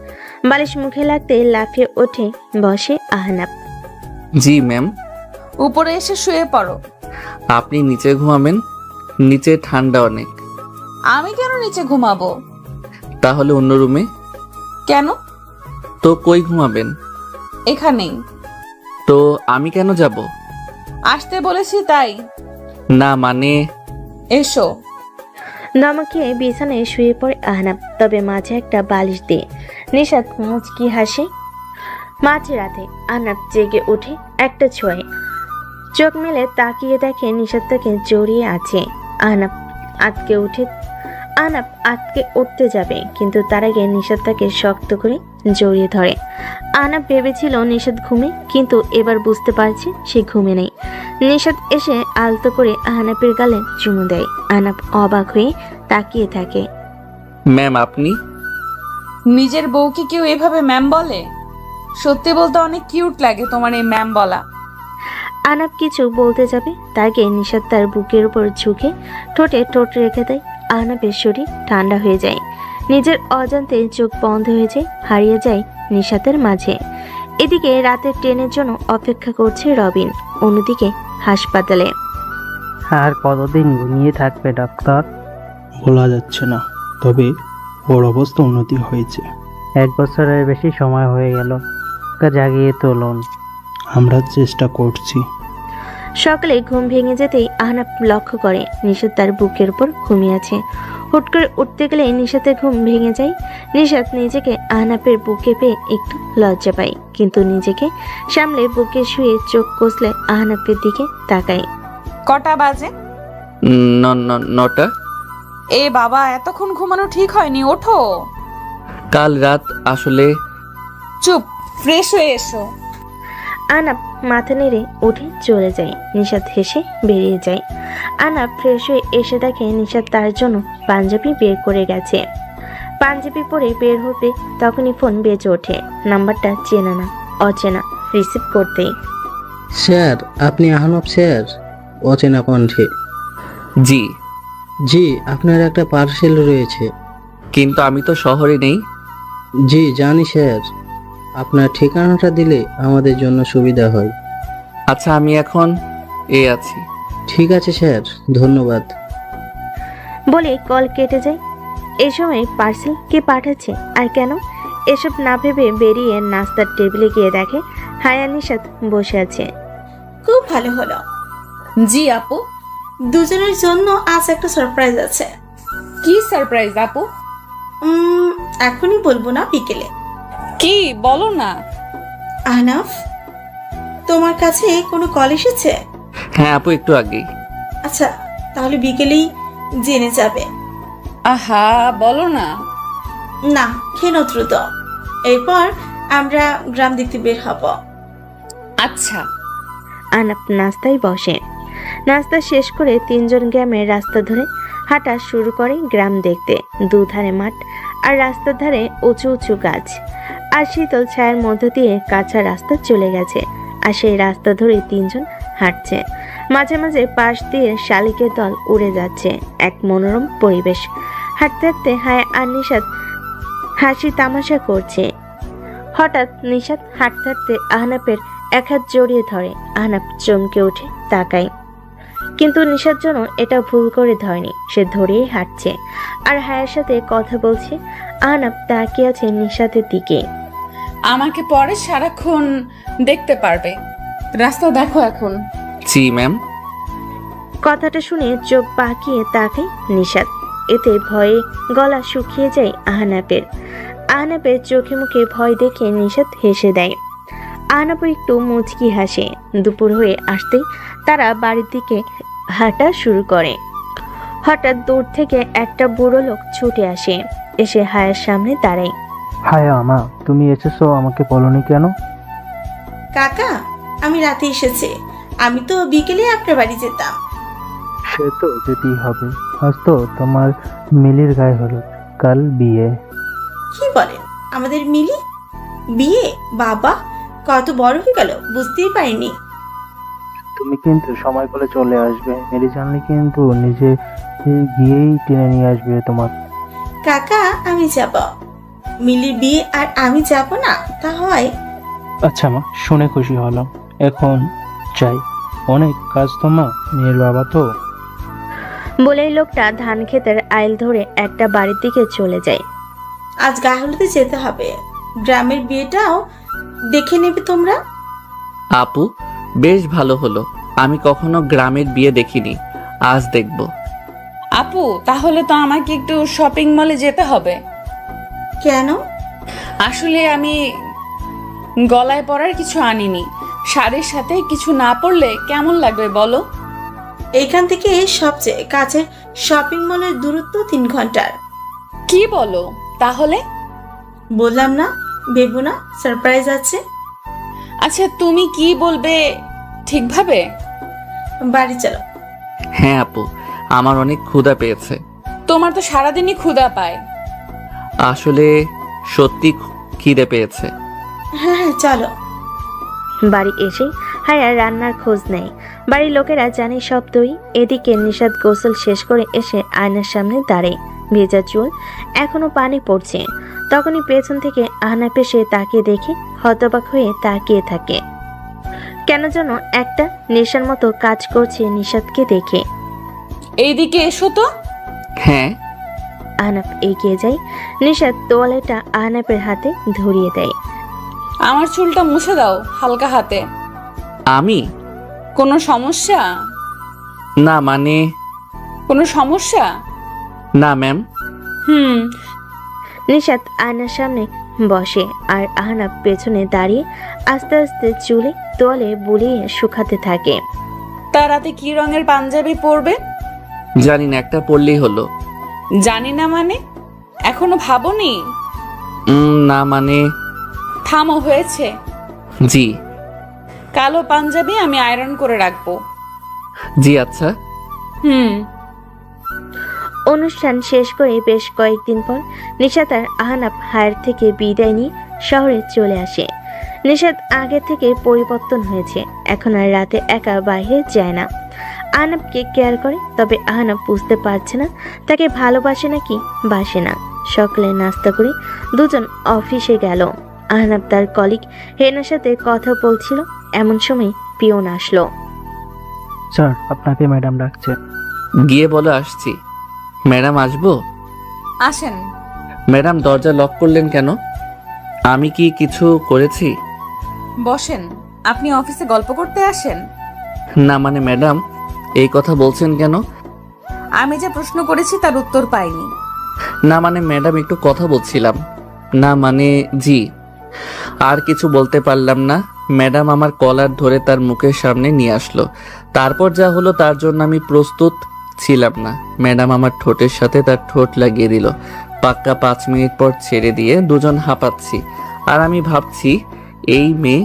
বালিশ মুখে লাগতে লাফিয়ে ওঠে বসে আহনাব। জি ম্যাম। উপরে এসে শুয়ে পড়ো। আপনি নিচে ঘুমাবেন? নিচে ঠান্ডা অনেক। আমি কেন নিচে ঘুমাবো? তাহলে অন্য রুমে। কেন? তো কই ঘুমাবেন? এখানেই। তো আমি কেন যাব? আসতে বলেছি তাই। না মানে। এসো। ধমকে বিছানায় শুয়ে পড়ে আহনাব, তবে মাঝে একটা বালিশ দিয়ে। নিশাত মুচকি হাসে। মাঝরাতে আহনাব জেগে ওঠে একটা ছোঁয়ে। চোখ মেলে তাকিয়ে দেখে নিশাত তাকে জড়িয়ে আছে। আহনাব আটকে উঠতে যাবে, কিন্তু তার আগে নিশাত তাকে শক্ত করে জড়িয়ে ধরে। আহনাব ভেবেছিল নিশাত ঘুমে, কিন্তু এবার বুঝতে পারছে সে ঘুমে নেই। নিশাত এসে আলতো করে আহনাবের গালে চুমু দেয়। আহনাব অবাক হয়ে তাকিয়ে থাকে। ম্যাম আপনি? নিজের বউকে কেউ এভাবে ম্যাম বলে? সত্যি বলতে অনেক কিউট লাগে তোমার এই ম্যাম বলা। আহনাব কিছু বলতে যাবে, তার আগে নিশাত তার বুকের উপর ঝুঁকে ঠোঁটে ঠোঁট রেখে দেয়। আহনাবের শরীর ঠান্ডা হয়ে যায়। নিজের অজান্তে চোখ বন্ধ হয়ে যায়, হারিয়ে যায় নিশাতের মাঝে। এদিকে রাতের ট্রেনের জন্য অপেক্ষা করছে রবিন, অন্যদিকে হাসপাতালে। আর কতদিন ঘুমিয়ে থাকবে ডাক্তার? বলা যাচ্ছে না, তবে ওর অবস্থা উন্নতি হয়েছে। 1 বছরের বেশি সময় হয়ে গেল, ওকে জাগিয়ে তুলুন। আমরা চেষ্টা করছি। সকালে ঘুম ভেঙে যেতেই আহনাব লক্ষ্য করে নিশাত তার বুকের উপর ঘুমিয়ে আছে। হুট করে উঠতে গেলে নিশাতের ঘুম ভেঙে যায়। নিশাত নিজেকে আহনাবের বুকে পেয়ে একটু লজ্জা পায়, কিন্তু নিজেকে সামলে বুকে শুয়ে চোখ কষলে আহনাবের দিকে তাকায়। কটা বাজে? 9টা। এ বাবা, এতক্ষণ ঘুমানো ঠিক হয়নি, ওঠো। কাল রাত আসলে। চুপ, ফ্রেশ হয়ে এসো। আহনাব মাথা নেড়ে উঠে চলে যায়। নিশাত হেসে বেরিয়ে যায়। আহনাব ফ্রেশ হয়ে এসে দেখে নিশাত তার জন্য পাঞ্জাবি বের করে গেছে। পাঞ্জাবি পরে বের হতে তখনই ফোন বেজে ওঠে। নাম্বারটা চেনা না, অচেনা। রিসিভ করতেই। স্যার, আপনি আহনাব স্যার? অচেনা কণ্ঠে। জি। জি, আপনার একটা পার্সেল রয়েছে। কিন্তু আমি তো শহরে নেই। জি জানি স্যার, আপনার ঠিকানাটা দিলে আমাদের জন্য সুবিধা হয়। আচ্ছা আমি এখন আছি। ঠিক আছে স্যার, ধন্যবাদ। বলে কল কেটে যায়। এই সময় পার্সেল কে পাঠাচ্ছে আর কেন, এসব না ভেবে বেরিয়ে নাস্তার টেবিলে গিয়ে দেখে হায়া নিশাত বসে আছে। খুব ভালো হলো। জি আপু। দুজনের জন্য আজ একটা সারপ্রাইজ আছে। কি সারপ্রাইজ আপু? এখনই বলবো না, বিকেলে। কি বলো না। আহনাফ, তোমার কাছে কোনো কল এসেছে? হ্যাঁ আপু, একটু আগেই। আচ্ছা, তাহলে বিকেলেই জেনে যাবে। আহা, বলো না। না, খেনো দ্রুত। এরপর আমরা গ্রাম দেখতে বের হব। আচ্ছা। আহনাব নাস্তায় বসে। নাস্তা শেষ করে তিনজন গ্রামের রাস্তা ধরে হাঁটা শুরু করে গ্রাম দেখতে। দুধারে মাঠ আর রাস্তার ধারে উঁচু উঁচু গাছ আর শীতল ছায়ার মধ্য দিয়ে কাঁচা রাস্তা চলে গেছে। আর সেই রাস্তা ধরে তিনজন হাঁটছে। মাঝে মাঝে পাশ দিয়ে শালিকের দল উড়ে যাচ্ছে। এক মনোরম পরিবেশ। হাঁটতে হাঁটতে হায়া আর নিশাত হাসি তামাশা করছে। হঠাৎ নিশাত হাঁটতে হাঁটতে আহনাবের এক হাত জড়িয়ে ধরে। আহনাব চমকে উঠে তাকায়, কিন্তু নিশার জন্য এটা ভুল করে ধরেনি। সে ধরেই হাঁটছে আর হায়ার সাথে কথা বলছে। আহনাব তাকিয়ে আছে নিশাতের দিকে। আমাকে পরে সারাক্ষণ দেখতে পারবে, রাস্তা দেখো এখন। জি ম্যাম। কথাটা শুনে চোখ পাকিয়ে তাকায় নিশাত। এতে ভয়ে গলা শুকিয়ে যায় আহনাবের। আহনাবের চোখে মুখে ভয় দেখে নিশাত হেসে দেয়। আহনাব একটু মুচকি হাসে। দুপুর হয়ে আসতেই তারা বাড়ির দিকে হাঁটা শুরু করে। হঠাৎ দূর থেকে একটা বুড়ো লোক ছুটে আসে। এসে হায়ার সামনে দাঁড়ায়। হায়া মা, তুমি এসেছো, আমাকে বলনি কেন? কাকা, আমি রাতে এসেছি। আমি তো বিকেলে আপনার বাড়ি যেতাম। সে তো যেতেই হবে, আজ তো তোমার মিলির গায়ে হলুদ, কাল বিয়ে। কি বলেন? আমাদের মিলি বিয়ে? বাবা, কত বড় হয়ে গেল, বুঝতেই পারিনি। তুমি কিন্তু সময় করে চলে আসবে, মিলি জানলে কিন্তু নিজে গিয়েই টেনে নিয়ে আসবে তোমার। কাকা, আমি যাব। মিলির বিয়ে আর আমি যাব না, তা হয়? আচ্ছা মা, শুনে খুশি হলাম। এখন চাই, অনেক কাজ তো মা, মেয়ের বাবা তো। বলেই লোকটা ধান ক্ষেতের আইল ধরে একটা বাড়ির দিকে চলে যায়। আজ গায়ে হলুদে যেতে হবে, গ্রামের বিয়েটাও দেখে নেবে তোমরা। আপু, বেশ ভালো হলো। আমি কখনো গ্রামের বিয়ে দেখিনি, আজ দেখব। আপু, তাহলে তো আমাকে একটু শপিং মলে যেতে হবে। কেন? আসলে আমি গলায় পরার কিছু আনিনি, শাড়ির সাথে কিছু না পরলে কেমন লাগবে বলো? এখান থেকে সবচেয়ে কাছের শপিং মলের দূরত্ব 3 ঘন্টার। কি বলো? তাহলে বললাম না, ভেবো না, সারপ্রাইজ আছে। আচ্ছা, তুমি কি বলবে ঠিকভাবে? বাড়ি চলো। হ্যাঁ আপু, আমার অনেক ক্ষুধা পেয়েছে। তোমার তো সারাদিনই ক্ষুধা পায়। আসলে সত্যি খিদে পেয়েছে। হ্যাঁ হ্যাঁ, চলো। বাড়ি এসে হায়া রান্নার খোঁজ নেয়। বাড়ির লোকেরা জানে সবই। এদিকে নিশাদ গোসল শেষ করে এসে আয়নার সামনে দাঁড়ায়। ভেজা চুল, এখনো পানি পড়ছে। তখনই পেছন থেকে আহনাফ এসে তাকিয়ে দেখে হতবাক হয়ে তাকিয়ে থাকে। কেন যেন একটা নেশার মতো কাজ করছে নিশাদকে দেখে। এইদিকে এসো তো। হ্যাঁ। আহনাফ এগিয়ে যায়। নিশাদ তোয়ালেটা আহনাফের হাতে ধরিয়ে দেয়। আমার চুলটা মুছে দাও হালকা হাতে। আমি? কোনো সমস্যা? না মানে। কোনো সমস্যা? না ম্যাম। নিশাদ আয়নার সামনে বসে আর আহনাফ পেছনে দাঁড়িয়ে আস্তে আস্তে চুলে তোয়ালে বুলিয়ে শুকাতে থাকে। তার রাতে কি রঙের পাঞ্জাবি পরবে? জানি না, একটা পড়লেই হলো। জানি না মানে? এখনো ভাবোনি? না মানে। থামো, হয়েছে। জি। কালো পাঞ্জাবি আমি আয়রন করে রাখবো। জি আচ্ছা। অনুষ্ঠান শেষ করে বেশ কয়েকদিন পর নিশাদ আর আহনাফ হায়ার থেকে বিদায় নিয়ে শহরে চলে আসে। নিশাদ আগে থেকে পরিবর্তন হয়েছে, এখন আর রাতে একা বাইরে যায় না। আহনাফকে কেয়ার করে, তবে আহনাফ বুঝতে পারছে না তাকে ভালোবাসে নাকি বাসে না। সকালে নাস্তা করে দুজন অফিসে গেল। আহনাফ তার কলিগ হেনার সাথে কথা বলছিল, এমন সময় পিয়ন আসলো। স্যার, আপনাকে ম্যাডাম ডাকছে। গিয়ে বলে আসছি। ম্যাডাম আসবো? আসেন। ম্যাডাম, দরজা লক করলেন কেন? আমি কি কিছু করেছি? বসেন। আপনি অফিসে গল্প করতে আসেন? না মানে ম্যাডাম, এই কথা বলছেন কেন? আমি যে প্রশ্ন করেছি তার উত্তর পাইনি। না মানে ম্যাডাম, একটু কথা বলছিলাম। না মানে জি। আর কিছু বলতে পারলাম না। ম্যাডাম আমার কলার ধরে তার মুখের সামনে নিয়ে আসলো। তারপর যা হলো তার জন্য আমি প্রস্তুত ছিলাম না। ম্যাডাম আমার ঠোঁটের সাথে তার ঠোঁট লাগিয়ে দিল। পাক্কা 5 মিনিট পর ছেড়ে দিয়ে দুজন হাঁপাচ্ছি। আর আমি ভাবছি, এই মেয়ে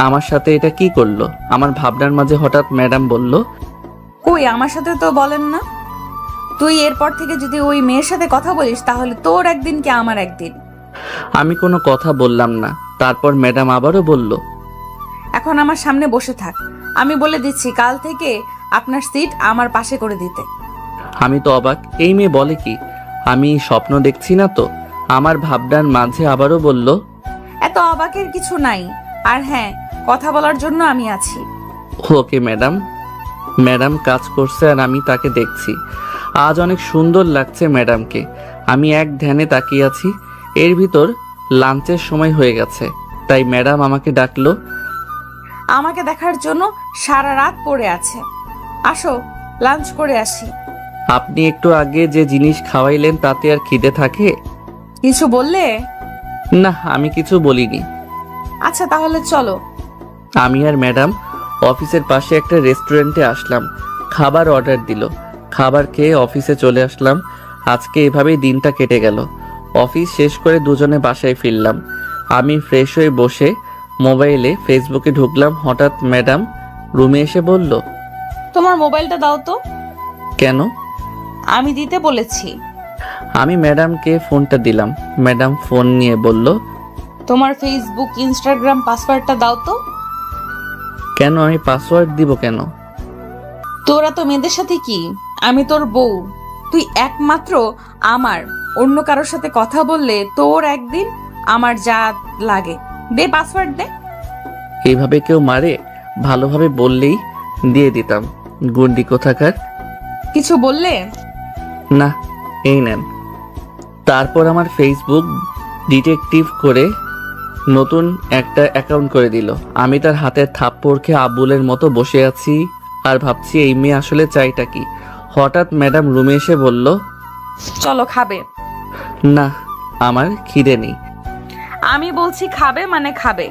আমার সাথে এটা কি করলো? আমার ভাবনার মাঝে হঠাৎ ম্যাডাম বলল, কই, আমার সাথে তো বলেন না। তুই এরপর থেকে যদি ওই মেয়ের সাথে কথা বলিস তাহলে তোর একদিন কি আমার একদিন। আমি কোনো কথা বললাম না। তারপর ম্যাডাম আবারও বলল, এখন আমার সামনে বসে থাক। আমি বলে দিচ্ছি কাল থেকে আপনার সিট আমার পাশে করে দিতে। আমি তো অবাক, এই মেয়ে বলে কি? আমি স্বপ্ন দেখছি না তো? আমার ভাবনার মাঝে আবারও বলল, এত অবাকের কিছু নাই। আর হ্যাঁ, কথা বলার জন্য আমি আছি। Okay madam. ম্যাডাম কাজ করছে আর আমি তাকে দেখছি। আজ অনেক সুন্দর লাগছে ম্যাডামকে। আমি এক ধ্যানে তাকিয়ে আছি। এর ভিতর লাঞ্চের সময় হয়ে গেছে, তাই ম্যাডাম আমাকে ডাকলো। আমাকে দেখার জন্য সারা রাত পড়ে আছে। আসো, লাঞ্চ করে আসি। আপনি একটু আগে যে জিনিস খাওয়াইলেন তাতে আর খিদে থাকে? কিছু বললে? না, আমি কিছু বলিনি। আচ্ছা, তাহলে চলো। আমি আর ম্যাডাম অফিসের পাশে একটা রেস্টুরেন্টে আসলাম। খাবার অর্ডার দিল। খাবার খেয়ে অফিসে চলে আসলাম। আজকে এভাবেই দিনটা কেটে গেল। অফিস শেষ করে দুজনে বাসায় ফিরলাম। আমি ফ্রেশ হয়ে বসে মোবাইলে ফেসবুকে ঢুকলাম। হঠাৎ ম্যাডাম রুমে এসে বলল, তোমার মোবাইলটা দাও তো। কেন? আমি দিতে বলেছি। আমি ম্যাডামকে ফোনটা দিলাম। ম্যাডাম ফোন নিয়ে বলল, তোমার ফেসবুক ইনস্টাগ্রাম পাসওয়ার্ডটা দাও তো। কেন? আমি পাসওয়ার্ড দিব কেন? তোরা তো মেয়েদের সাথে কি, আমি তোর বউ, তুই একমাত্র আমার। অন্য কারোর সাথে কথা বললে তোর একদিন আমার যা লাগে। দে পাসওয়ার্ড দে। এইভাবে কেউ মারে? ভালোভাবে বললেই দিয়ে দিতাম। গুন্ডি কোথাকার। কিছু বললে? না, এই নেন। তারপর আমার ফেসবুক ডিটেকটিভ করে নতুন একটা অ্যাকাউন্ট করে দিল। আমি তার হাতের থাপ্পড় খেয়ে আবুলের মতো বসে আছি আর ভাবছি এই মেয়ে আসলে চাইটা কি। হঠাৎ ম্যাডাম রুমে এসে বলল, চলো খাবে। না, আমার খিদে নেই। আমি বলছি খাবে মানে খাবে।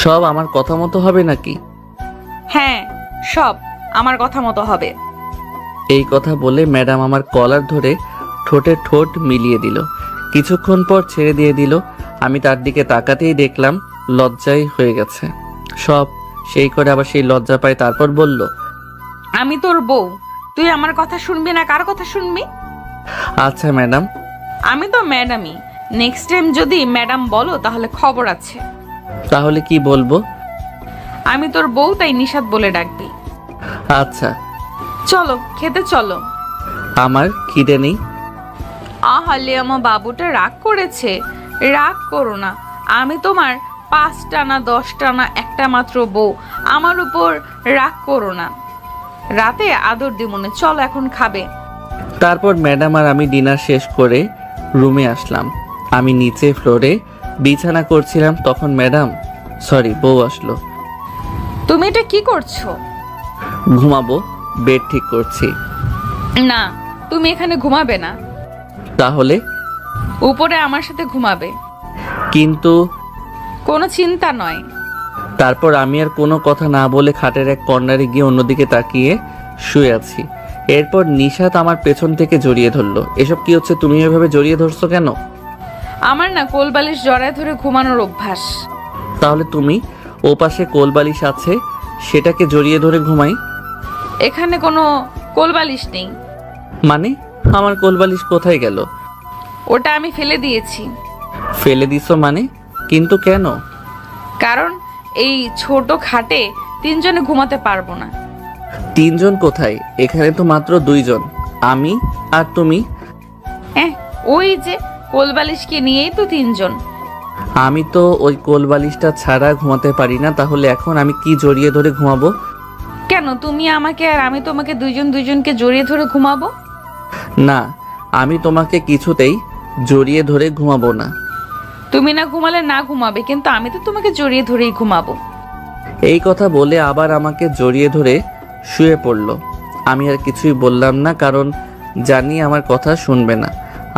সব আমার কথা মতো হবে নাকি? হ্যাঁ, সব আমার কথা মতো হবে। এই কথা বলে ম্যাডাম আমার কলার ধরে ঠোঁটে ঠোঁট মিলিয়ে দিল। কিছুক্ষণ পর ছেড়ে দিয়ে দিল। আমি তার দিকে তাকাতেই দেখলাম লজ্জায় হয়ে গেছে সব। সেই করে আবার সেই লজ্জা পায়। তারপর বলল, আমি তোর বউ, তুই আমার কথা শুনবি না কার কথা শুনবি? আচ্ছা ম্যাডাম। আমি তো ম্যাডামই। নেক্সট টাইম যদি ম্যাডাম বলো তাহলে খবর আছে। তাহলে কি বলবো? আমি তোর বউ, তাই নিশাত বলে ডাকবি। আচ্ছা। চলো খেতে চলো। আমার খিদে নেই। আহালে আমার বাবুটা রাগ করেছে। রাগ করো না, আমি তোমার 5টা না 10টা না একটা মাত্র বউ। আমার উপর রাগ করো না। রাতে আদর দিমনে। চলো এখন খাবে। তারপর ম্যাডাম আর আমি ডিনার শেষ করে রুমে আসলাম। আমি নিচে ফ্লোরে বিছানা করছিলাম, তখন বউ আসলো। তুমি এটা কি করছো? ঘুমাবো, বেড ঠিক করছি। না, তুমি এখানে ঘুমাবে না। তাহলে? উপরে আমার সাথে ঘুমাবে। কিন্তু কোনো চিন্তা নয়। তারপর আমি আর কোনো কথা না বলে খাটের এক কর্নারে গিয়ে অন্যদিকে তাকিয়ে শুয়ে আছি। এরপর নিশাত আমার পেছন থেকে জড়িয়ে ধরলো। এসব কি হচ্ছে? তুমি এভাবে জড়িয়ে ধরছো কেন? আমার না কোলবালিশ জড়ায় ধরে ঘুমানোর অভ্যাস। তাহলে তুমি ও পাশে কোলবালিশ আছে, সেটাকে জড়িয়ে ধরে ঘুমাই। এখানে কোনো কোলবালিশ নেই। মানে আমার কোলবালিশ কোথায় গেল? ওটা আমি ফেলে দিয়েছি। ফেলে দিছো মানে? কিন্তু কেন? কারণ এই ছোট খাটে 3 জনে ঘুমাতে পারবো না। 3 জন কোথায়? এখানে তো মাত্র 2 জন, আমি আর তুমি। ওই যে কোলবালিশকে নিয়েই তো 3 জন। আমি তো ওই কোলবালিশটা ছাড়া ঘুমাতে পারি না। তাহলে এখন আমি কি জড়িয়ে ধরে ঘুমাবো? কেন তুমি আমাকে আর আমি তোমাকে দুজনকে জড়িয়ে ধরে ঘুমাবো? না, আমি তোমাকে কিছুতেই জড়িয়ে ধরে ঘুমাবো না। তুমি না ঘুমালে না ঘুমাবে, কিন্তু আমি তো তোমাকে জড়িয়ে ধরেই ঘুমাবো। এই কথা বলে আবার আমাকে জড়িয়ে ধরে শুয়ে পড়ল। আমি আর কিছুই বললাম না, কারণ জানি আমার কথা শুনবে না।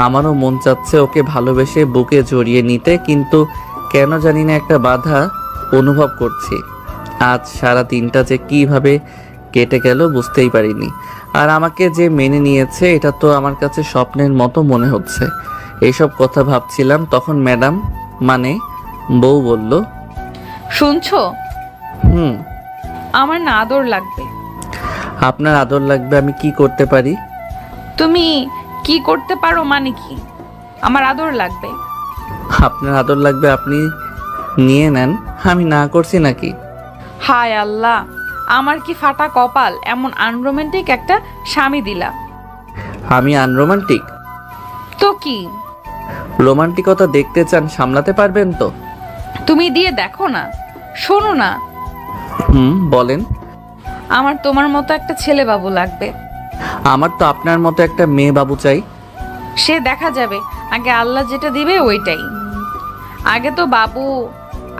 আমারও মন চাচ্ছে ওকে ভালোবেসে বুকে জড়িয়ে নিতে, কিন্তু কেন জানি না একটা বাধা অনুভব করছি। আজ সারা দিনটা যে কিভাবে কেটে গেল বুঝতেই পারিনি। আর আমাকে যে মেনে নিয়েছে এটা তো আমার কাছে স্বপ্নের মতো মনে হচ্ছে। এইসব কথা ভাবছিলাম, তখন ম্যাডাম মানে বউ বলল, শুনছো? আমার না আদর লাগবে। আপনার আদর লাগবে? আমি কি করতে পারি? তুমি কি করতে পারো মানে কি? আমার আদর লাগবে। আপনার আদর লাগবে, আপনি নিয়ে নেন। আমি না করছি নাকি? হায় আল্লাহ, আমার কি ফাটা কপাল, এমন আনরোমান্টিক একটা স্বামী দিলা। আমি আনরোমান্টিক? তো কি? রোমান্টিকতা দেখতে চান, সামলাতে পারবেন তো? তুমি দিয়ে দেখো না। শোনো না, বলেন। আমার তোমার মতো একটা ছেলে বাবু লাগবে। আমার তো আপনার মতো একটা মেয়ে বাবু চাই। সে দেখা যাবে, আগে আল্লাহ যেটা দিবে ওইটাই। আগে তো বাবু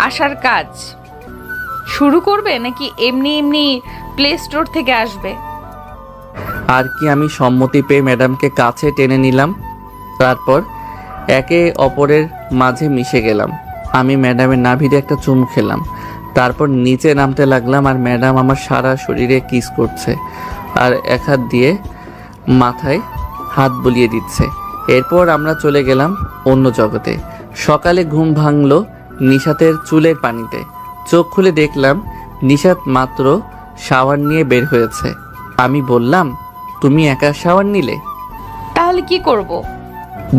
আসার কাজ শুরু করবে, নাকি এমনি এমনি প্লে স্টোর থেকে আসবে? আর কি, আমি সম্মতি পেয়ে ম্যাডামকে কাছে টেনে নিলাম। তারপর একে অপরের মাঝে মিশে গেলাম। আমি ম্যাডামের নাভিতে একটা চুমু খেলাম। তারপর নিচে নামতে লাগলাম, আর ম্যাডাম আমার সারা শরীরে কিস করছে আর এক হাত দিয়ে মাথায় হাত বুলিয়ে দিচ্ছে। এরপর আমরা চলে গেলাম অন্য জগতে। সকালে ঘুম ভাঙলো নিশাতের চুলের পানিতে। চোখ খুলে দেখলাম নিশাত মাত্র শাওয়ার নিয়ে বের হয়েছে। আমি বললাম, তুমি একা শাওয়ার নিলে? তাহলে কি করব?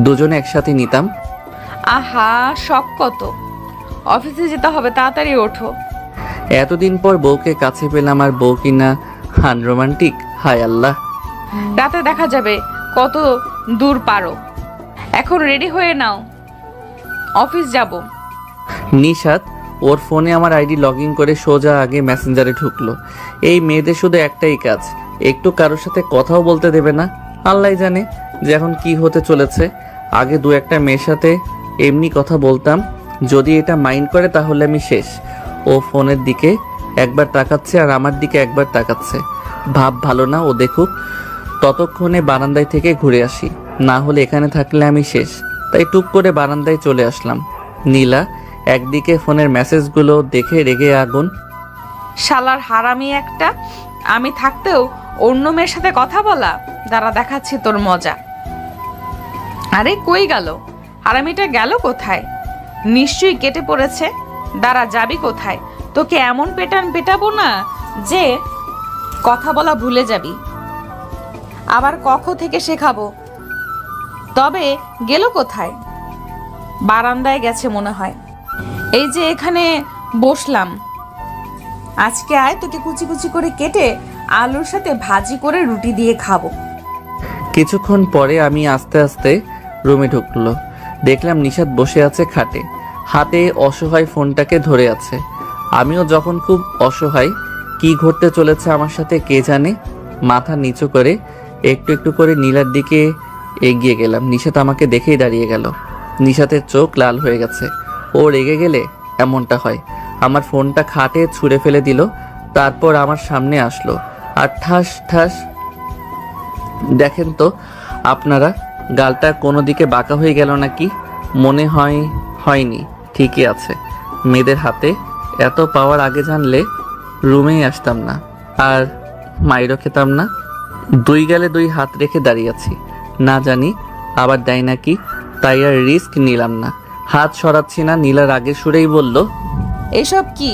দুজনে একসাথে নিতাম। আহা, শখ কত! অফিসে যেতে হবে, তাড়াতাড়ি ওঠো। এতদিন পর বউকে কাছে পেলাম, আর বউ কিনা আনরোমান্টিক। হায় আল্লাহ। রাতে দেখা যাবে কত দূর পারো। এখন রেডি হয়ে নাও, অফিস যাব। নিশাত ওর ফোনে আমার আইডি লগ ইন করে সোজা আগে মেসেঞ্জারে ঢুকলো। এই মেয়েদের শুধু একটাই কাজ, একটু কারোর সাথে কথাও বলতে দেবে না। আল্লাহ জানে যে এখন কি হতে চলেছে। আগে দু একটা মেয়ের সাথে এমনি কথা বলতাম, যদি এটা মাইন্ড করে তাহলে আমি শেষ। ও ফোনের দিকে একবার তাকাচ্ছে আর আমার দিকে একবার তাকাচ্ছে। ভাব ভালো না, ও দেখুক। ততক্ষণে বারান্দায় থেকে ঘুরে আসি, না হলে এখানে থাকলে আমি শেষ। তাই টুক করে বারান্দায় চলে আসলাম। নীলা একদিকে ফোনের মেসেজগুলো দেখে রেগে আগুন। শালার হারামি একটা, আমি থাকতেও অন্য মেয়ের সাথে কথা বলা। দাঁড়া, দেখাচ্ছি তোর মজা। আরে কই গেল হারামিটা? গেল কোথায়? নিশ্চয়ই কেটে পড়েছে। দাঁড়া, যাবি কোথায়? তোকে এমন পেটাবো না যে কথা বলা ভুলে যাবি। আবার কখ থেকে শেখাবো। তবে গেল কোথায়? বারান্দায় গেছে মনে হয়। এই যে এখানে বসলাম, আজকে আয়, তোকে কুচি কুচি করে কেটে আলুর সাথে ভাজি করে রুটি দিয়ে খাবো। কিছুক্ষণ পরে আমি আস্তে আস্তে রুমে ঢুকলো। দেখলাম নিশাত বসে আছে খাটে, হাতে অসহায় ফোনটাকে ধরে আছে। আমিও যখন খুব অসহায়, কি ঘটতে চলেছে আমার সাথে কে জানে। মাথা নিচু করে একটু একটু করে নীলার দিকে এগিয়ে গেলাম। নিশাত আমাকে দেখেই দাঁড়িয়ে গেল। নিশাতের চোখ লাল হয়ে গেছে। ও রেগে গেলে এমনটা হয়। আমার ফোনটা খাটে ছুঁড়ে ফেলে দিল, তারপর আমার সামনে আসলো আর ঠাস ঠাস। দেখেন তো আপনারা, গালটা কোনো দিকে বাঁকা হয়ে গেল নাকি? মনে হয় হয়নি, ঠিকই আছে। মেয়েদের হাতে এত পাওয়ার আগে জানলে রুমেই আসতাম না, আর মাইরও খেতাম না। দুই গালে দুই হাত রেখে দাঁড়িয়ে আছি, না জানি আবার দেয় নাকি, তাই আর রিস্ক নিলাম না। হাত সরাচ্ছি না। নীলার আগের সুরেই বলল, এসব কি?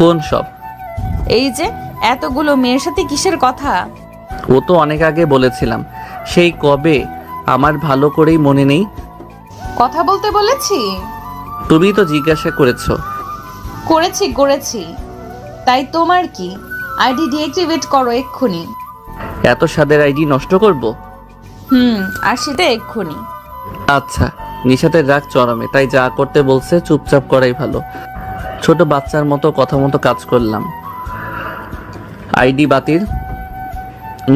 কোন সব? এই যে এতগুলো মেয়ের সাথে কিসের কথা? ও তো অনেক আগে বলেছিলাম, সেই কবে, আমার ভালো করেই মনে নেই। কথা বলতে বলেছি? তুমি তো জিজ্ঞাসা করেছো। করেছি। তাই তোমার কি? আইডি ডিঅ্যাক্টিভেট করো এক্ষুনি। এত স্বাদের আইডি নষ্ট করব? আর সেটা এক্ষুনি। আচ্ছা। নিশাতের রাগ চরমে, তাই যা করতে বলছে চুপচাপ করাই ভালো। ছোট বাচ্চার মতো কথা মতো কাজ করলাম। আইডি বাতিল।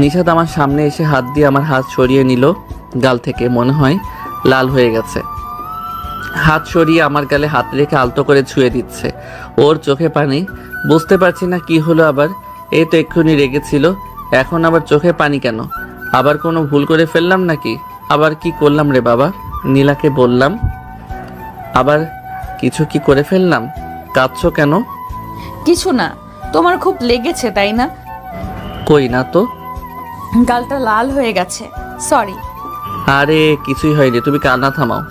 নিশাত আমার সামনে এসে হাত দিয়ে আমার হাত সরিয়ে নিল গাল থেকে। মনে হয় লাল হয়ে গেছে। হাত সরিয়ে আমার গালে হাত রেখে আলতো করে ছুঁয়ে দিচ্ছে। ওর চোখে পানি। বুঝতে পারছি না কি হলো আবার। এই তো এক্ষুনি রেগেছিল, এখন আবার চোখে পানি কেন? আবার কোনো ভুল করে ফেললাম নাকি? আবার কি করলাম রে বাবা? নীলাকে বললাম, আবার কিছু কি করে ফেললাম? কাঁদছো কেন? কিছু না, তোমার খুব লেগেছে তাই না? কই না তো। গালটা লাল হয়ে গেছে, সরি। আরে কিছুই হয়নি, তুমি কান্না থামাও।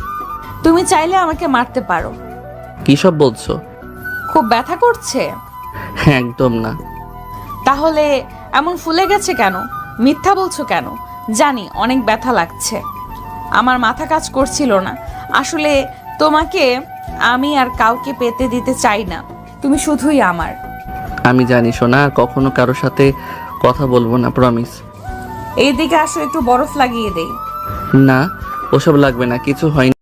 তুমি চাইলে আমাকে মারতে পারো। কি সব বলছো? খুব ব্যথা করছে? একদম না। তাহলে এমন ফুলে গেছে কেন? মিথ্যা বলছো কেন? জানি অনেক ব্যথা লাগছে, আমার মাথা কাজ করছিল না। আসলে তোমাকে আমি আর কাউকে পেতে দিতে চাই না, তুমি শুধুই আমার। আমি জানি সোনা, আর কখনো কারোর সাথে কথা বলবো না, প্রমিস। এইদিকে আসো, একটু বরফ লাগিয়ে দেই। না, ওসব লাগবে না, কিছু হয়নি।